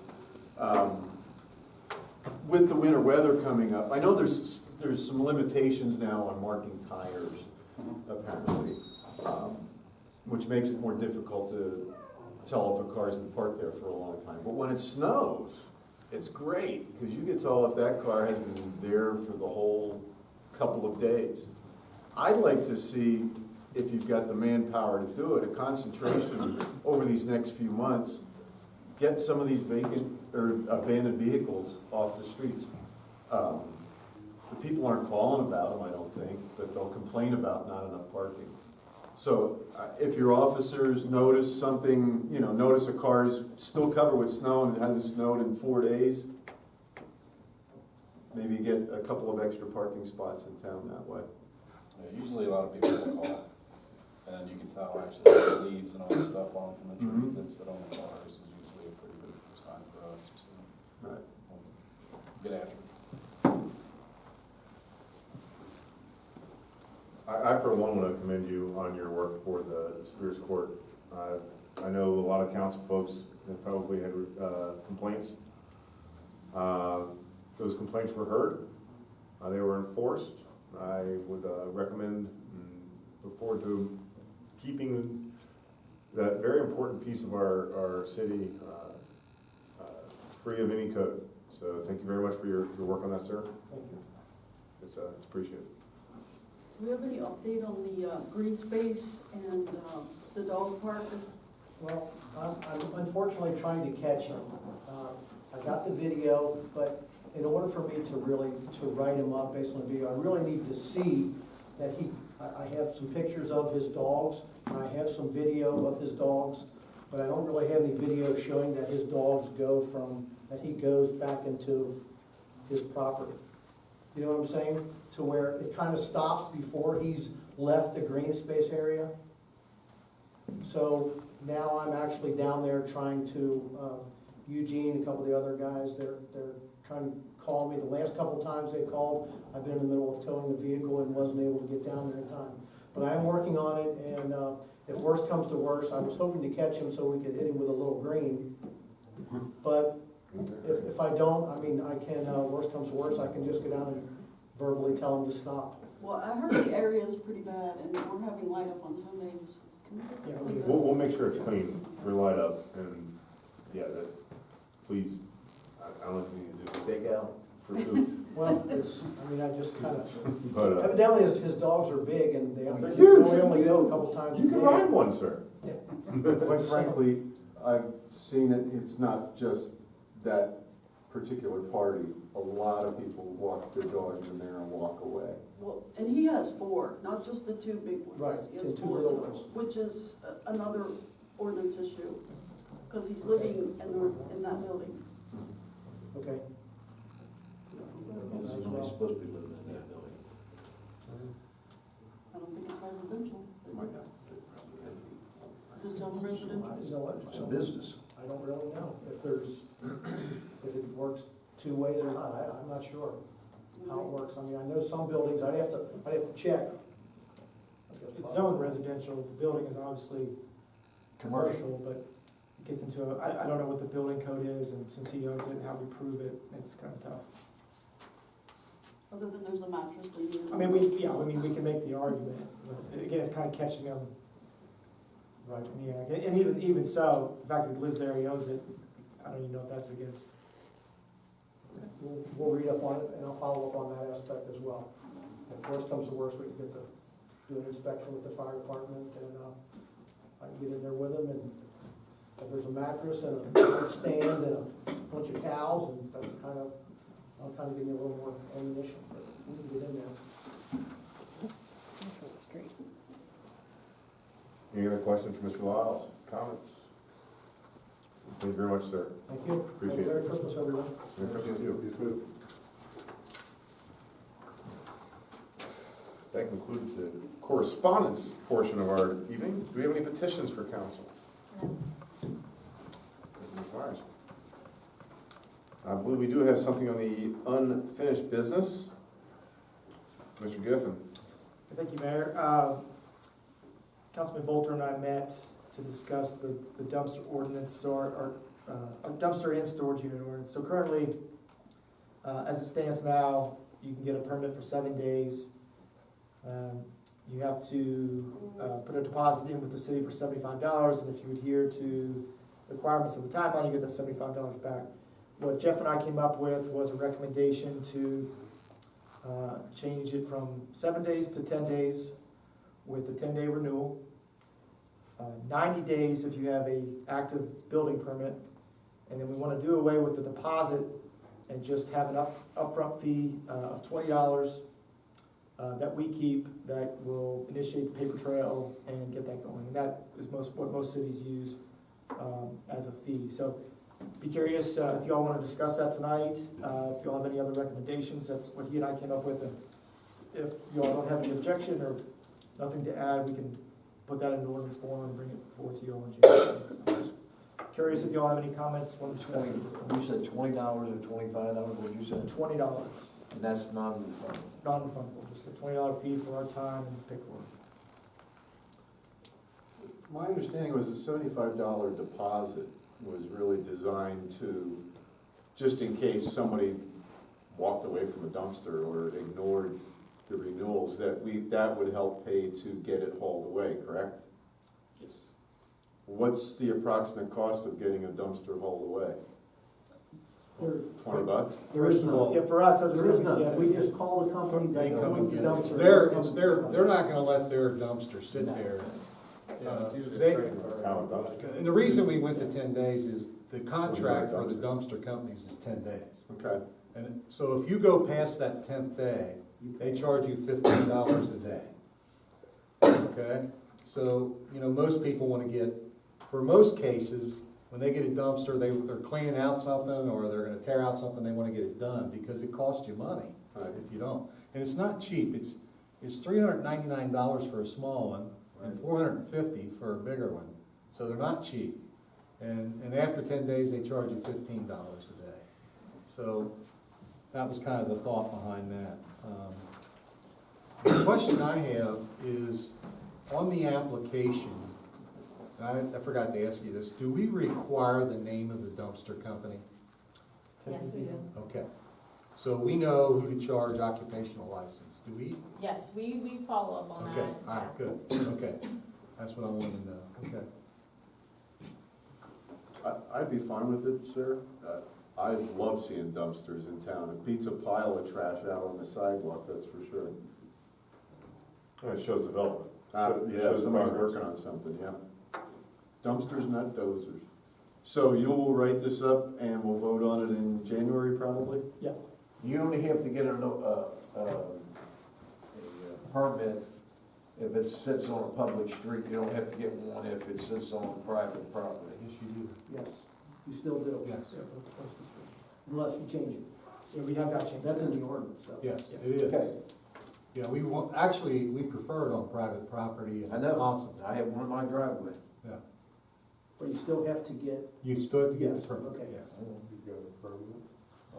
With the winter weather coming up, I know there's some limitations now on marking tires, apparently, which makes it more difficult to tell if a car's been parked there for a long time. But when it snows, it's great, because you can tell if that car has been there for the whole couple of days. I'd like to see, if you've got the manpower to do it, a concentration over these next few months, get some of these vacant or abandoned vehicles off the streets. The people aren't calling about them, I don't think, but they'll complain about not enough parking. So if your officers notice something, notice a car's still covered with snow and it hasn't snowed in 4 days, maybe get a couple of extra parking spots in town that way. Usually a lot of people will call, And you can tell actually the leaves and all the stuff on from the trees that sit on the cars is usually a pretty good sign for us, so. Right. We'll get after it. I for one want to commend you on your work for the Superior Court. I know a lot of council folks have probably had complaints. Those complaints were heard. They were enforced. I would recommend and look forward to keeping that very important piece of our city free of any code. So thank you very much for your work on that, sir. Thank you. It's appreciated. Do we have any update on the green space and the dog park? Well, I'm unfortunately trying to catch him. I got the video, but in order for me to write him up based on the video, I really need to see that I have some pictures of his dogs, and I have some video of his dogs, but I don't really have any video showing that his dogs that he goes back into his property. You know what I'm saying? To where it kind of stops before he's left the green space area. So now I'm actually down there trying to, Eugene, a couple of the other guys, they're trying to call me. The last couple of times they called, I've been in the middle of towing the vehicle and wasn't able to get down there in time. But I am working on it, and if worse comes to worse, I was hoping to catch him so we could hit him with a little green. But if I don't, I mean, I can, worse comes to worse, I can just go down and verbally tell him to stop. Well, I heard the area is pretty bad, and we're having light up on Sundays. Can we We'll make sure it's clean for light up, and yeah, please, I don't know if you need to do stakeout for food. Well, I just kind of, But evidently his dogs are big, and they They're huge. only go a couple times a you day. can ride one, sir. Quite frankly, I've seen it, it's not just that particular party. A lot of people walk their dogs in there and walk away. Well, and he has 4, not just the 2 big ones. Right, He has and 2 4 little dogs, ones. which is another ordinance issue, because he's living in that building. Okay. He's only supposed to be living in that building. I don't think it's residential. Is Might it? not. Is it zone residential? You know what? It's a business. I don't really know if it works 2 ways or not. I'm not sure how it works. I mean, I know some buildings, I'd have to check. It's zoned residential, the building is obviously commercial, but it gets into I don't know what the building code is, and since he owns it, how we prove it, it's kind of tough. Other than there's a mattress leaning. I mean, we can make the argument, but again, it's kind of catching him right in the act. And even so, the fact that he lives there, he owns it, I don't even know if that's against. We'll read up on it, and I'll follow up on that aspect as well. If worst comes to worst, we can do an inspection with the fire department, and I can get in there with them, and if there's a mattress and a stand and a bunch of cows, and that's I'll kind of give you a little more ammunition, but we can get in there. Any other questions for Mr. Lyles? Comments? Thank you very much, sir. Thank you. Appreciate it. Merry Christmas, everyone. Merry Christmas to you. That concludes the correspondence portion of our evening. Do we have any petitions for council? Ms. Myers? I believe we do have something on the unfinished business. Mr. Giffen. Thank you, Mayor. Councilman Volter and I met to discuss the dumpster ordinance, or dumpster and storage unit ordinance. So currently, as it stands now, you can get a permit for 7 days. You have to put a deposit in with the city for $75, and if you adhere to the requirements of the timeline, you get that $75 back. What Jeff and I came up with was a recommendation to change it from 7 days to 10 days with a 10-day renewal. 90 days if you have a active building permit, and then we want to do away with the deposit and just have an upfront fee of $20 that we keep, that will initiate the paper trail and get that going. And that is what most cities use as a fee. So be curious if you all want to discuss that tonight. If you all have any other recommendations, that's what he and I came up with. And if you all don't have any objection or nothing to add, we can put that in ordinance form and bring it forward to you all in January. So I'm just curious if y'all have any comments, want to discuss it. You said $20 or $25, what you said? $20, And that's non-refundable. non-refundable, just a $20 fee for our time and paperwork. My understanding was the $75 deposit was really designed to, just in case somebody walked away from a dumpster or ignored the renewals, that would help pay to get it hauled away, correct? Yes. What's the approximate cost of getting a dumpster hauled away? $20? There is none. Yeah, for us, that's There is none. We just call the company, They they come come and to get the it. dumpster. They're not gonna let their dumpster sit there. It's usually They- a trade bar. And the reason we went to 10 days is the contract for the dumpster companies is 10 days. Okay. And so if you go past that 10th day, they charge you $15 a day. Okay? So, you know, most people want to get, for most cases, when they get a dumpster, they're cleaning out something or they're going to tear out something, they want to get it done because it costs you money if you don't. And it's not cheap. It's $399 for a small one and $450 for a bigger one. So they're not cheap. And after 10 days, they charge you $15 a day. So that was kind of the thought behind that. The question I have is, on the application, and I forgot to ask you this, do we require the name of the dumpster company? Yes, we do. Okay. So we know who to charge occupational license, do we? Yes, we follow up on that. Okay, all right, good, okay. That's what I wanted to know, okay. I'd be fine with it, sir. I love seeing dumpsters in town. It beats a pile of trash out on the sidewalk, that's for sure. It shows development. Yeah, Shows somebody's progress. working on something, yeah. Dumpsters, not dozers. So you will write this up and we'll vote on it in January probably? You only have to get a permit if it sits on a public street. You don't have to get one if it sits on private property. Yes, you do. Yes, you still do. Yes. Unless you change it. Yeah, we have that change. That's in the ordinance, though. Yes, it is. Okay. Yeah, we want, actually, we prefer it on private property if I it's know. possible. I have one in my driveway. Yeah. But you still have to get, You still have to get Yes, the permit, okay. yes.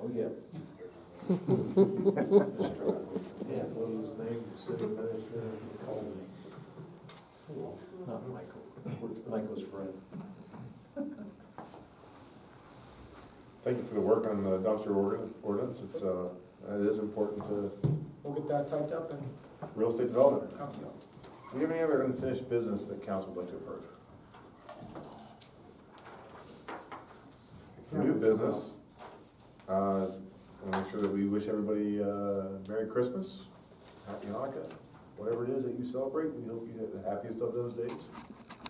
Oh, yeah. Yeah, what was his name, the city administrator, he called me. Not Michael, Michael's friend. Thank you for the work on the dumpster ordinance. It is important to We'll get that typed up and real estate development. out to you. Do you have any other unfinished business that council would like to approach? For new business, I want to make sure that we wish everybody Merry Christmas, Happy Hanukkah, whatever it is that you celebrate. We hope you have the happiest of those days.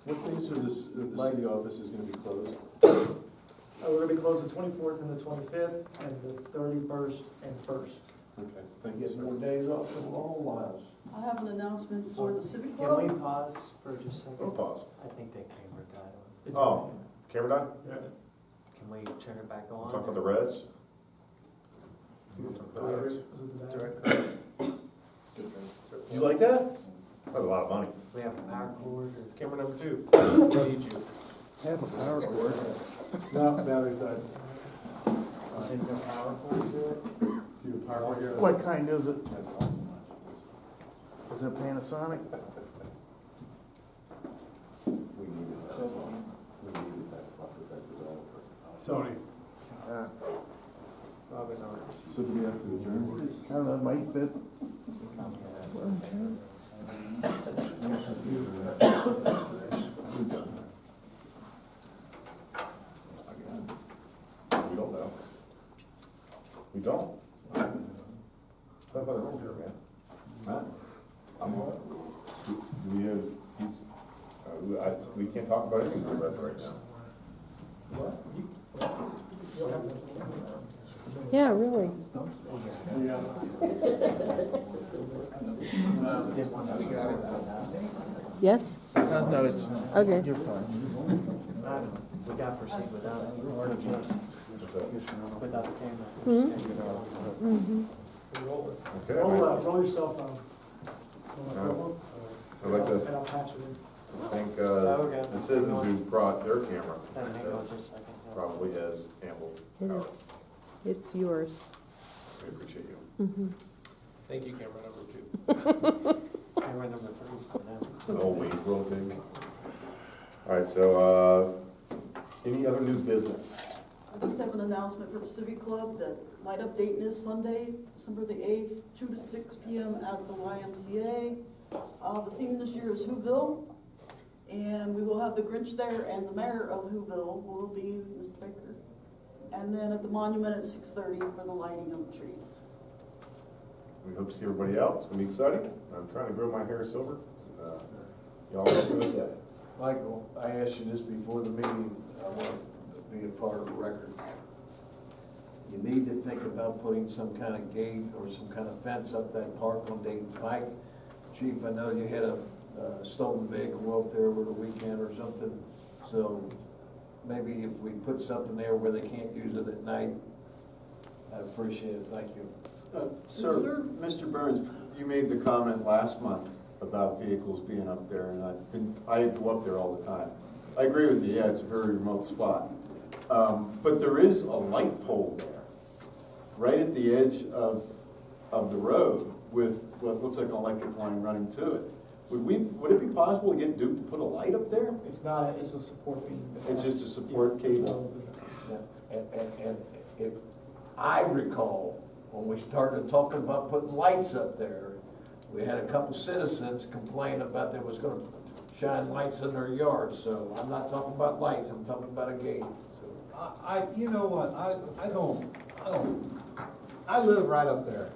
What days are the city office is gonna be closed? We're gonna be closed the 24th and the 25th, and the 31st and 1st. Okay, thank you, Get more sir. days off in long whiles. I have an announcement for the Civic Can we Club. pause for just a We'll second? pause. I think that camera died on. Oh, camera died? Can we turn it back on? Talk about the Reds? Talk about the Reds. Was it the bad? Direct current? You like that? That was a lot of money. We have a power cord or? Camera number 2. Need you. Have a power cord. No, battery's died. Is it no power cord to it? What kind is it? Is it Panasonic? We needed that. We needed that stuff with that developer. Sony. Probably not. So do we have to adjourn? It's kind of might fit. We don't know. We don't? How about the room here, man? Huh? Do we have, we can't talk about anything about that right now. Yeah, really. Yes? No, it's, Okay. you're fine. We got to proceed without it. Without the camera. Mm-hmm. Okay, Roll your cell phone. I'd like to, And I'll patch it in. I think Okay. the citizens who brought their camera Hang on just a second. probably has ample It power. is, it's yours. We appreciate you. Mhm. Thank you, camera number 2. Camera number 3 is coming out. Oh, wait, real big. All right, so, any other new business? I just have an announcement for the Civic Club that Light Up Dayton is Sunday, December the 8th, 2 to 6 p.m. at the YMCA. The theme this year is Whoville, and we will have the Grinch there, and the mayor of Whoville will be Mr. Baker. And then at the monument at 6:30 for the lighting of the trees. We hope to see everybody out. It's gonna be exciting. I'm trying to grow my hair silver. Y'all okay with that? Michael, I asked you this before the meeting, I want to be a part of the record. You need to think about putting some kind of gate or some kind of fence up that park on Dayton Pike. Chief, I know you had a stolen vehicle up there over the weekend or something, so maybe if we put something there where they can't use it at night, I'd appreciate it, thank you. Sir, Mr. Burns, you made the comment last month about vehicles being up there, and I go up there all the time. I agree with you, yeah, it's a very remote spot. But there is a light pole there, right at the edge of the road with what looks like an electric line running to it. Would it be possible to get Duke to put a light up there? It's not, it's a support beam. It's just a support cable. And if I recall, when we started talking about putting lights up there, we had a couple citizens complain about they was gonna shine lights in their yards, so I'm not talking about lights, I'm talking about a gate. So you know what, I live right up there.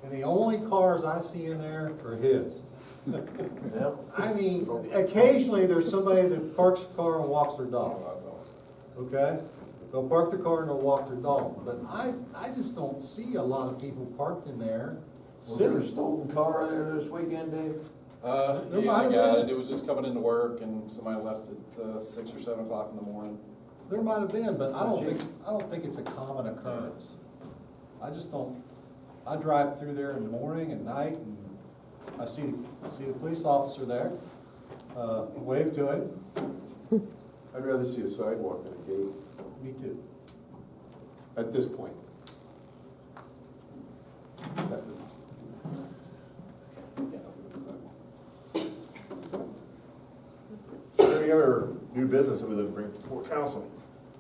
And the only cars I see in there are his. yeah. I mean, occasionally there's somebody that parks a car and walks their dog. Okay? They'll park their car and they'll walk their dog. But I just don't see a lot of people parked in there. Was there a stolen car there this weekend, Dave? There Yeah, might I have got been. it. It was just coming into work and somebody left at 6 or 7 o'clock in the morning. There might have been, but I don't think it's a common occurrence. I just don't, I drive through there in the morning and night, and I see the police officer there, wave to him. I'd rather see a sidewalk than a gate, Me too. at this point. Is there any other new business that we'd like to bring before council?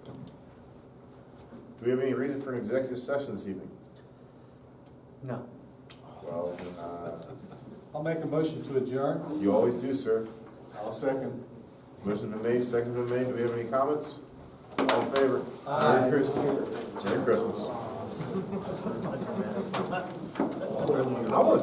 Do we have any reason for an executive session this evening? No. Well, I'll make a motion to adjourn. you always do, sir. I'll second. Motion been made, second been made. Do we have any comments? All in favor? Aye. Merry Christmas. Merry Christmas. I want